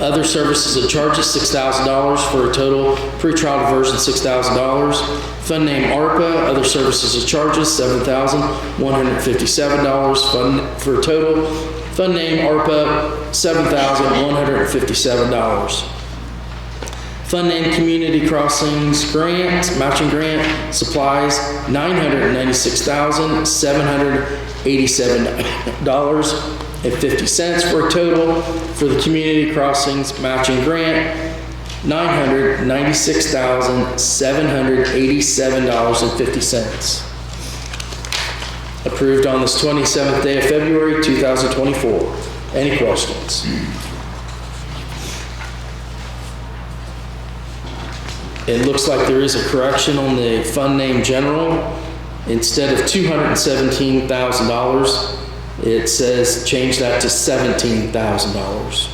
other services and charges, $6,000 for a total pretrial diversion, $6,000. Fund name ARPA, other services and charges, $7,157. Fund for a total. Fund name ARPA, $7,157. Fund name Community Crossings Grant, matching grant, supplies, $996,787.50 for a total for the Community Crossings matching grant, $996,787.50. Approved on this 27th day of February, 2024. Any questions? It looks like there is a correction on the fund name general. Instead of $217,000, it says change that to $17,000.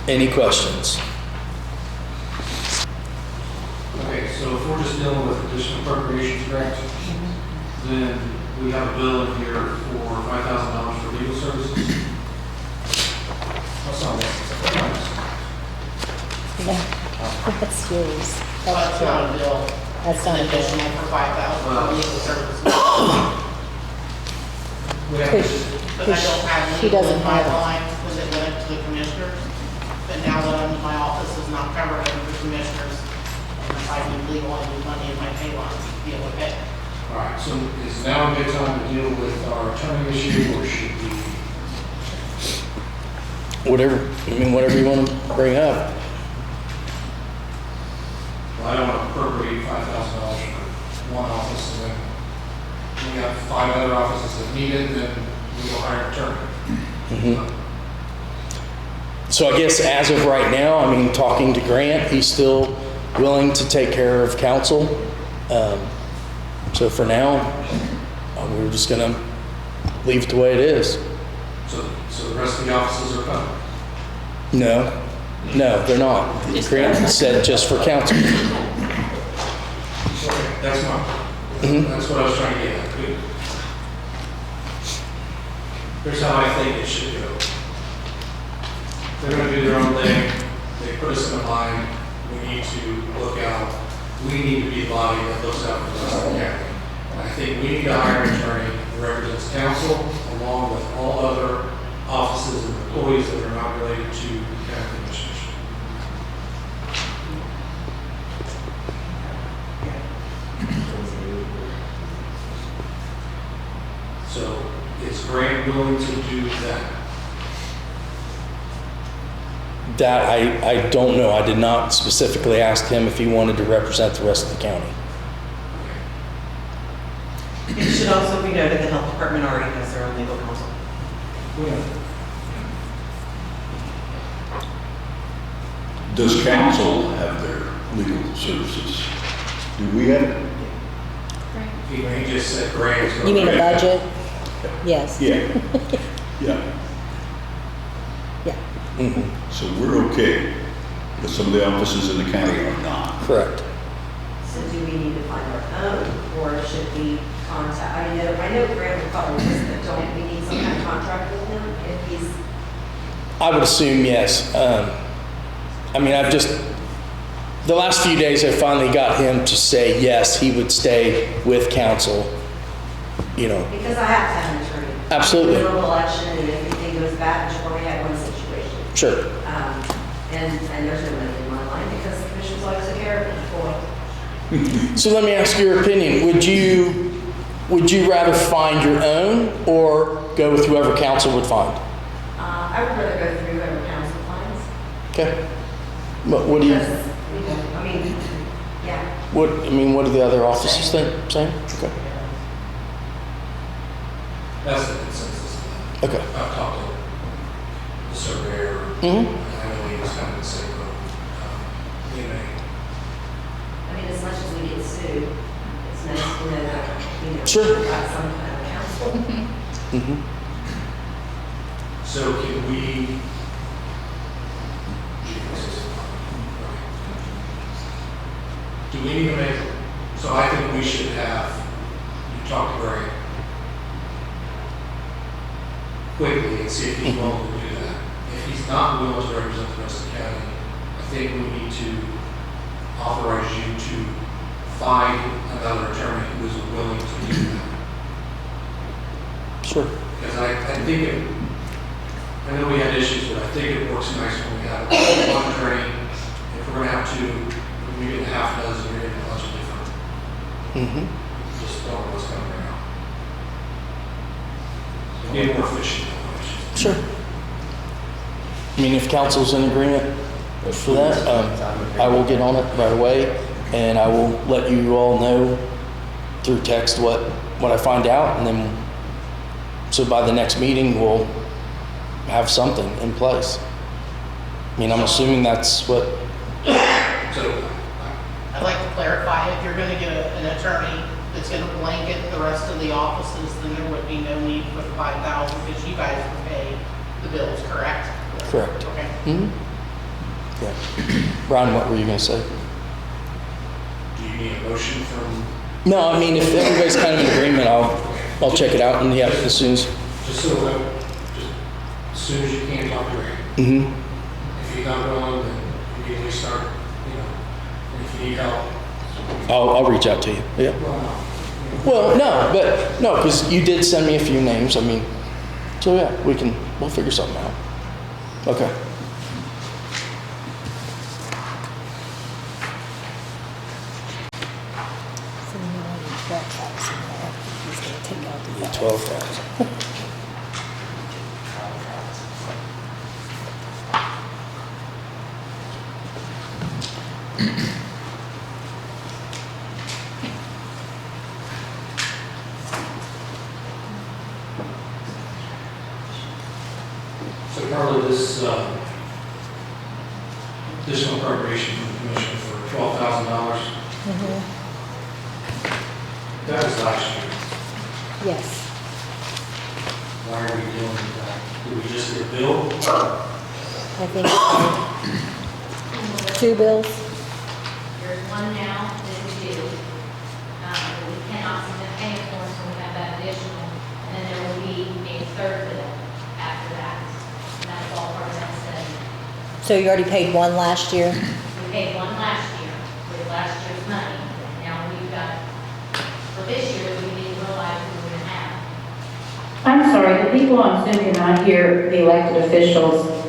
Any questions? Okay, so if we're just dealing with additional appropriations grant, then we have a bill in here for $5,000 for legal services. That's not Yeah, that's yours. That's not a bill. That's not An a bill. additional for $5,000 for legal services. We have Because to, But I don't have She legal doesn't in my have it. line because it went to the commissioners. But now that I'm in my office is not covered under the commissioners. And if I need legal, I need money in my pay line to be able to pay. all right, so is now a good time to deal with our attorney issue, or should we? Whatever you want to bring up. Well, I don't want to appropriate $5,000 for one office, and then we have 5 other offices that need it, then we will hire an attorney. So I guess as of right now, I mean, talking to Grant, he's still willing to take care of counsel. So for now, we're just gonna leave it the way it is. So the rest of the offices are covered. No, they're not. Grant said just for counsel. That's that's what I was trying to get at. Here's how I think it should go. They're gonna do their own thing. They put us in a line. We need to look out. We need to be the body that looks out for the rest of the county. And I think we need to hire an attorney who represents council along with all other offices and employees that are not related to the county commissioners. So is Grant willing to do that? That I don't know. I did not specifically ask him if he wanted to represent the rest of the county. It should also be noted the health department already has their own legal counsel. Does council have their legal services? Do we have it? He just said Grant is going to. You mean a budget? Yes. Yeah. Yeah. Yeah. So we're okay, but some of the offices in the county are not. Correct. So do we need to find our own, or should we contact, I know Grant will probably list, but don't we need some kind of contract with him if he's, I would assume yes. I mean, the last few days I finally got him to say yes, he would stay with council, you know. because I have to have an attorney. Absolutely. Middle of election, and if anything goes bad, which we already had one situation. Sure. And there's no money in my line because the commission's like took care of it before. So let me ask your opinion. Would you rather find your own or go with whoever council would find? I would rather go through whoever council finds. Okay. What do you, Because, I mean, yeah. what do the other officers think? Same? Okay. That's the consensus. Okay. I've talked to the surveyor. Mm-hmm. I know he was kind of the same boat. I mean, as much as we get sued, it's nice to know that, Sure. we've got some kind of counsel. Mm-hmm. So can we we need to make, so I think we should have, you talk to Greg quickly and see if he's willing to do that. If he's not willing to represent the rest of the county, I think we need to authorize you to find another attorney who is willing to do that. Sure. Because I think it, I know we had issues, but I think it works nice when we have one attorney. If we're gonna have two, we get a half dozen, we're getting a bunch of different. Mm-hmm. Just don't know what's coming around. So be more efficient. Sure. I mean, if council's in agreement for that, I will get on it right away, and I will let you all know through text what I find out, and then, so by the next meeting, we'll have something in place. I mean, I'm assuming that's what, So, I'd like to clarify, if you're gonna get an attorney that's gonna blanket the rest of the offices, then there would be no need for the 5,000, because you guys would pay the bills, correct? correct. Okay. Mm-hmm. Yeah. Brian, what were you gonna say? do you need a motion from, No, I mean, if everybody's kind of in agreement, I'll check it out, and yeah, as soon as, just so that, just as soon as you can talk to Greg. mm-hmm. If he's not willing, then immediately start, you know, and if you need help. I'll reach out to you, yeah. Well, no, because you did send me a few names, I mean, so yeah, we'll figure something out. Okay. So you know, 12,000 there. He's gonna take out the 12,000. So part of this, additional appropriation from the commission for $12,000, Mhm. that was last year. Yes. Why are we doing that? Did we just get a bill? I think so. 2 bills. There's one now that we do. We cannot submit payment forms when we have that additional, and then there will be a third bill after that. And that's all part of that study. So you already paid one last year? We paid one last year with last year's money. Now we've got, for this year, we didn't realize we were gonna have. I'm sorry, the people on Zoom cannot hear the elected officials.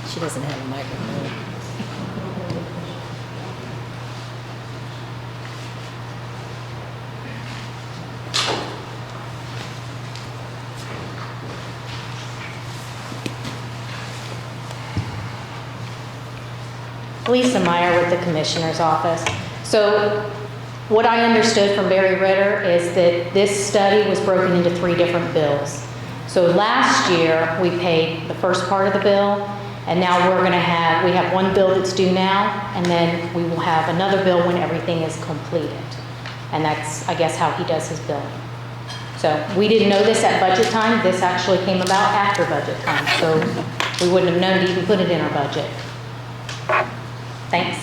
She doesn't have a microphone. Lisa Meyer with the Commissioner's Office. So what I understood from Barry Ritter is that this study was broken into 3 different bills. So last year, we paid the first part of the bill, and now we have one bill that's due now, and then we will have another bill when everything is completed. And that's, I guess, how he does his billing. So we didn't know this at budget time. This actually came about after budget time, so we wouldn't have known to even put it in our budget. Thanks.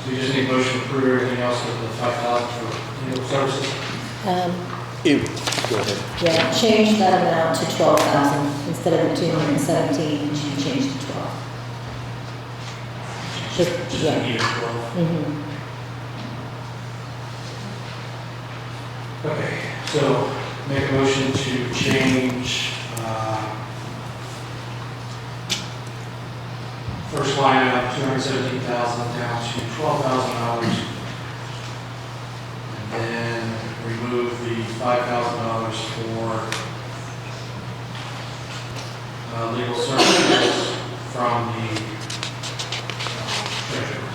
So you just need a motion to approve everything else with the 5,000 for legal services? Go ahead. Yeah, change that amount to 12,000 instead of the 217, it should be changed to 12. Just Yeah. need a 12. Mhm. Okay, so make a motion to change, first line up, $217,000 down to $12,000. And then remove the $5,000 for legal services from the treasurer.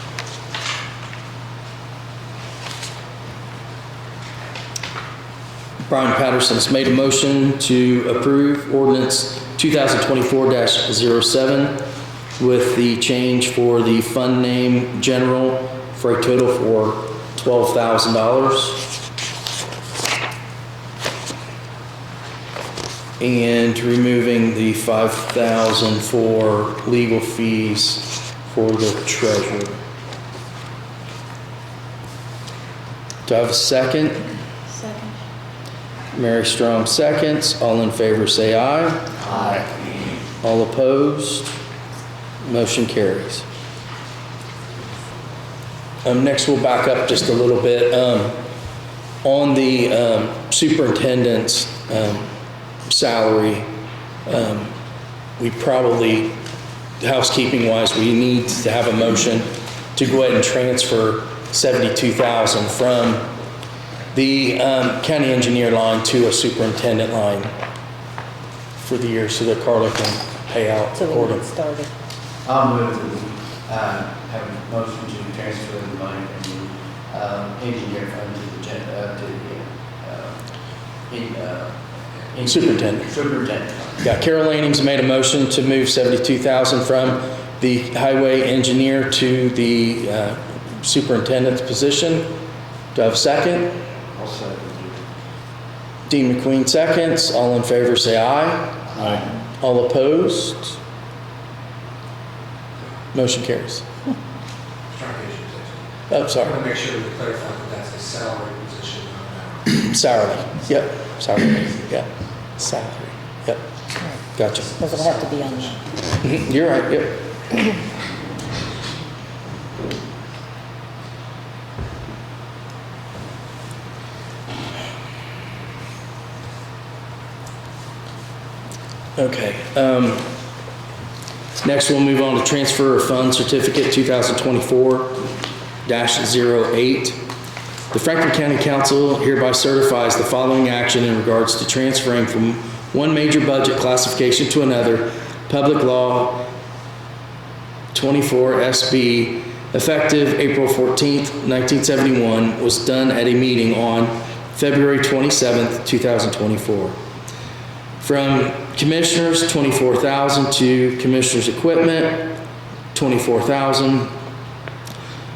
Brian Patterson has made a motion to approve ordinance 2024-07 with the change for the fund name general for a total for $12,000. And removing the $5,000 for legal fees for the treasurer. Do I have a second? Second. Mary Strom seconds. All in favor say aye. Aye. All opposed? Motion carries. Next, we'll back up just a little bit. On the superintendent's salary, we probably, housekeeping wise, we need to have a motion to go ahead and transfer $72,000 from the county engineer line to a superintendent line for the year so that Carla can pay out So we according. get started. I'll move to have a motion to transfer the money from the engineer fund to the Superintendent. Superintendent. Yeah, Carol Lanning's made a motion to move $72,000 from the highway engineer to the superintendent's position. Do I have a second? I'll second. Dean McQueen seconds. All in favor say aye. Aye. All opposed? Motion carries. Trying to get you Oh, I want sorry. to make sure we clarify that that's a salary position, not an Salary. Yep. Salary. Yeah. Salary. Yep. Gotcha. Does it have to be on there? Mhm, you're right. Yep. Okay. Next, we'll move on to transfer of funds certificate 2024-08. The Franklin County Council hereby certifies the following action in regards to transferring from one major budget classification to another. Public Law 24 SB, effective April 14th, 1971, was done at a meeting on February 27th, 2024. From Commissioners, $24,000 to Commissioners Equipment, $24,000.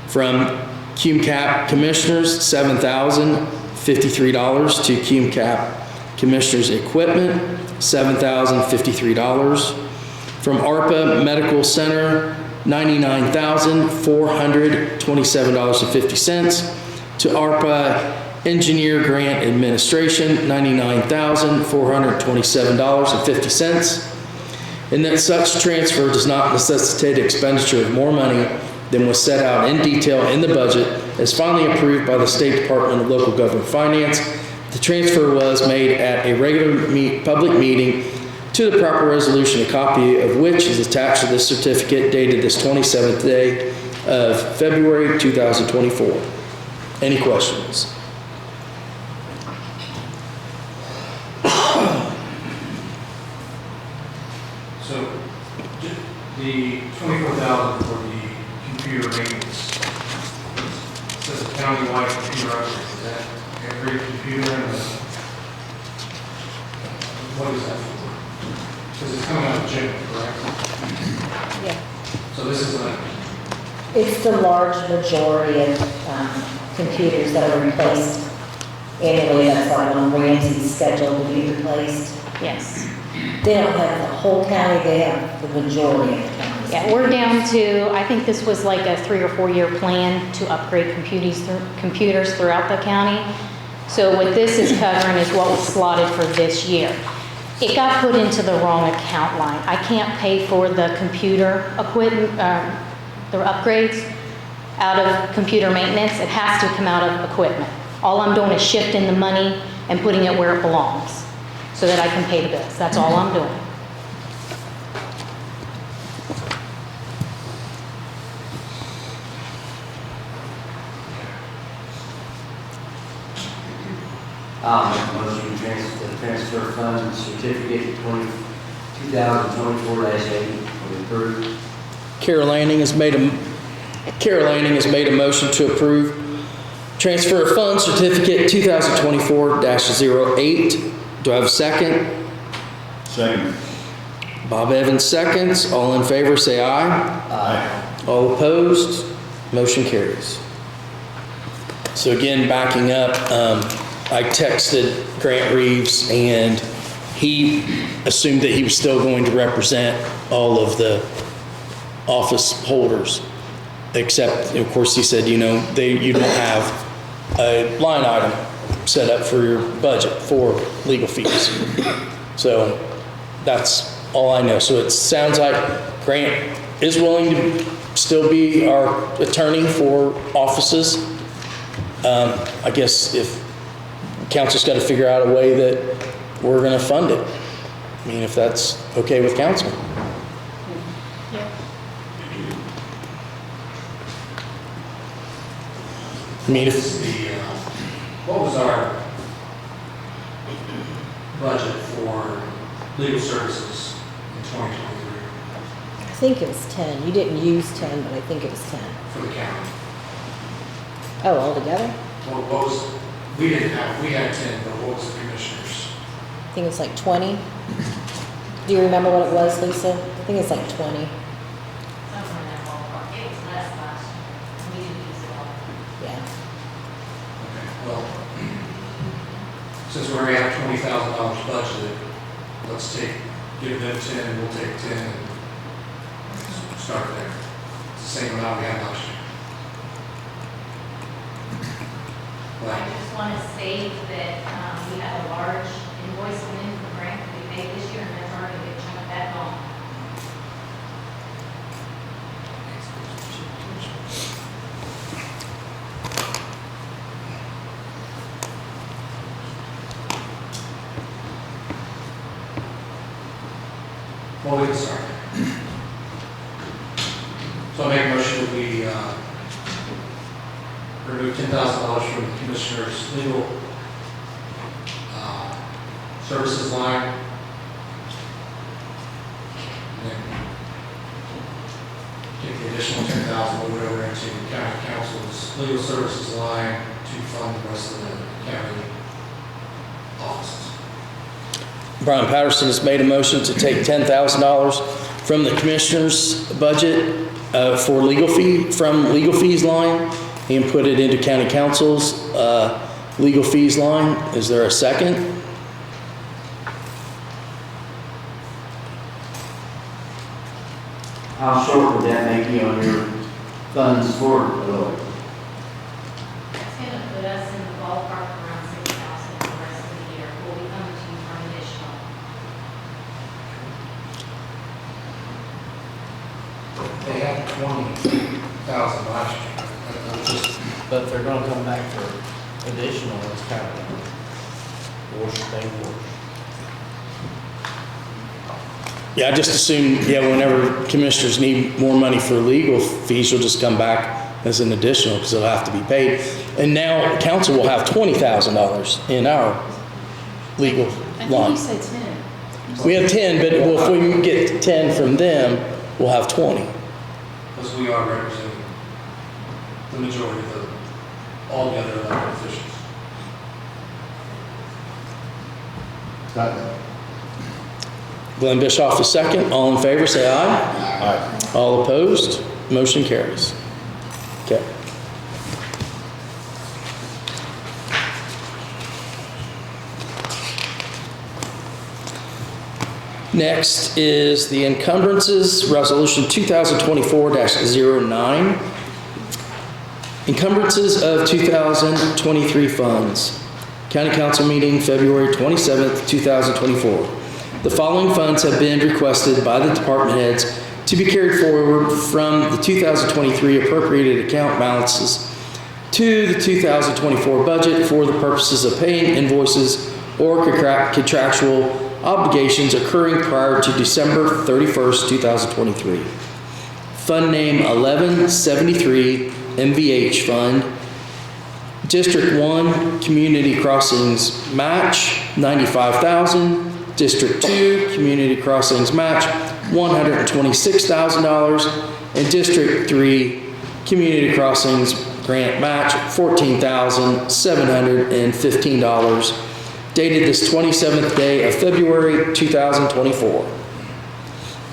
From CUMCAP Commissioners, $7,053 to CUMCAP Commissioners Equipment, $7,053. From ARPA Medical Center, $99,427.50 to ARPA Engineer Grant Administration, $99,427.50. And that such transfer does not necessitate expenditure of more money than was set out in detail in the budget as finally approved by the State Department of Local Government Finance. The transfer was made at a regular public meeting to the proper resolution, a copy of which is attached to this certificate dated this 27th day of February 2024. Any questions? So the $24,000 for the computer maintenance, says countywide computer upgrade, is that every computer in the, what is that for? Because it's coming out of general, correct? Yeah. So this is like, It's the large majority of computers that are replaced annually. That's like on Ramsey's schedule to be replaced. Yes. They don't have the whole county, they have the majority of the counties. Yeah, we're down to, I think this was like a 3 or 4 year plan to upgrade computers throughout the county. So what this is covering is what was slotted for this year. It got put into the wrong account line. I can't pay for the computer equipment, the upgrades out of computer maintenance. It has to come out of equipment. All I'm doing is shifting the money and putting it where it belongs so that I can pay the bills. That's all I'm doing. I'll make a motion to transfer fund certificate 2024-8 for approved. Carol Lanning has made a motion to approve Transfer of funds certificate 2024-08. Do I have a second? Second. Bob Evans seconds. All in favor, say aye. Aye. All opposed, motion carries. So again, backing up, I texted Grant Reeves and he assumed that he was still going to represent all of the office holders. Except, of course, he said, you don't have a line item set up for your budget for legal fees. So that's all I know. So it sounds like Grant is willing to still be our attorney for offices. I guess if council's got to figure out a way that we're going to fund it. I mean, if that's okay with council. I mean, if What was our budget for legal services in 2023 I think it was 10. You didn't use 10, but I think it was 10. for the county? Oh, altogether? What was, we had 10, but what was the commissioners? I think it's like 20. Do you remember what it was, Lisa? I think it's like 20. Somewhere in that ballpark. It was less last year. We didn't use it all. Yeah. Okay, well, since we already have $20,000 budgeted, let's give them 10, we'll take 10 and start there. It's the same amount we had last year. I just want to state that we have a large invoice come in for grant that we paid this year, and there's already a big chunk of that gone. Well, we can start. So I make a motion that we remove $10,000 from the commissioner's legal services line. And then get the additional $10,000 over into county council's legal services line to fund the rest of the county offices. Brian Patterson has made a motion to take $10,000 from the commissioner's budget for legal fees line and put it into county council's legal fees line. Is there a second? How short would that make you on your funds for the lawyer? That's going to put us in the ballpark around 6,000 for the rest of the year. We'll be coming to you for additional. They had 20,000 last year. But if they're gonna come back for additional, it's kind of wash thing wash. Yeah, I just assume, whenever commissioners need more money for legal fees, you'll just come back as an additional because it'll have to be paid. And now council will have $20,000 in our legal I think line. you said 10. We have 10, but if we get 10 from them, we'll have 20. Because we are representing the majority of all the other elected officials. Glenn Bischoff is second. All in favor, say aye. Aye. All opposed, motion carries. Okay. Next is the encumbrances, Resolution 2024-09. Encumbrances of 2023 funds. County Council meeting February 27th, 2024. The following funds have been requested by the department heads to be carried forward from the 2023 appropriated account balances to the 2024 budget for the purposes of paying invoices or contractual obligations occurring prior to December 31st, 2023. Fund name 1173 MVH Fund. District 1 Community Crossings Match, $95,000. District 2 Community Crossings Match, $126,000. And District 3 Community Crossings grant match, $14,715, dated this 27th day of February 2024.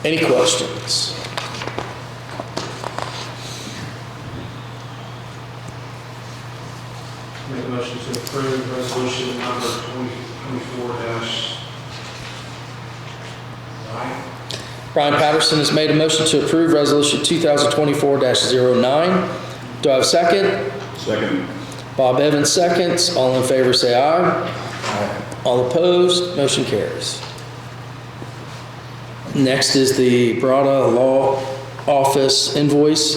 Any questions? Make a motion to approve resolution number 2024-9. Brian Patterson has made a motion to approve Resolution 2024-09. Do I have a second? Second. Bob Evans seconds. All in favor say aye. Aye. All opposed, motion carries. Next is the Brada Law Office invoice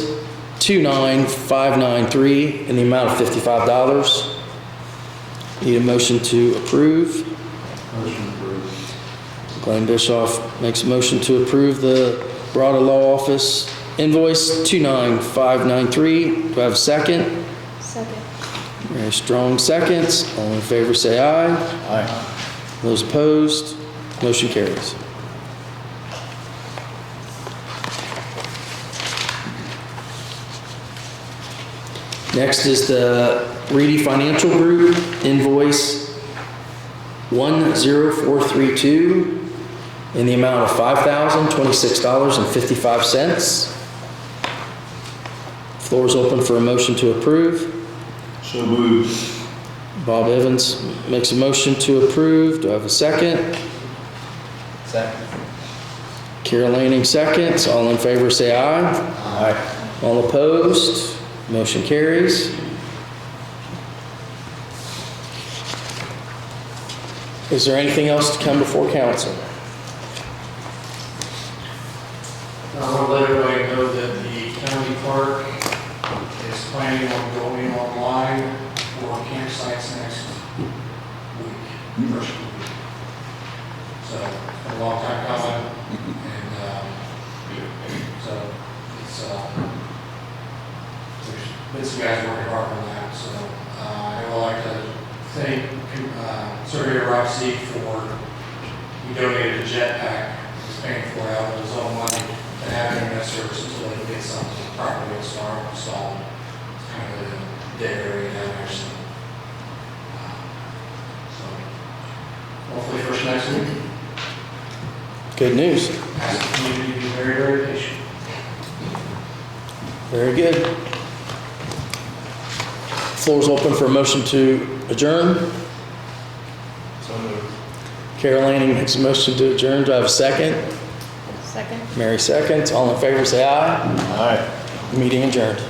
29593 in the amount of $55. Need a motion to approve. Motion approved. Glenn Bischoff makes a motion to approve the Brada Law Office invoice 29593. Do I have a second? Second. Very strong seconds. All in favor say aye. Aye. Those opposed, motion carries. Next is the Reedy Financial Group invoice 10432 in the amount of $5,026.55. Floor is open for a motion to approve. So moved. Bob Evans makes a motion to approve. Do I have a second? Second. Carol Lanning seconds. All in favor say aye. Aye. All opposed? Motion carries. Is there anything else to come before council? I want to let everybody know that the county clerk is planning on going online for campsites next week, first week. So, it's been a long time coming, and so it's, there's been some guys working hard on that, so I would like to thank Surveyor Rob C. for, he donated a jetpack, he's paying for it out of his own money, to have internet service until they get something properly installed. It's kind of a dead area down there, so hopefully first next week. Good news. Ask the community to be very, very patient. Very good. Floor is open for a motion to adjourn. So moved. Carol Lanning makes a motion to adjourn. Do I have a second? Second. Mary seconds. All in favor say aye. Aye. Meeting adjourned.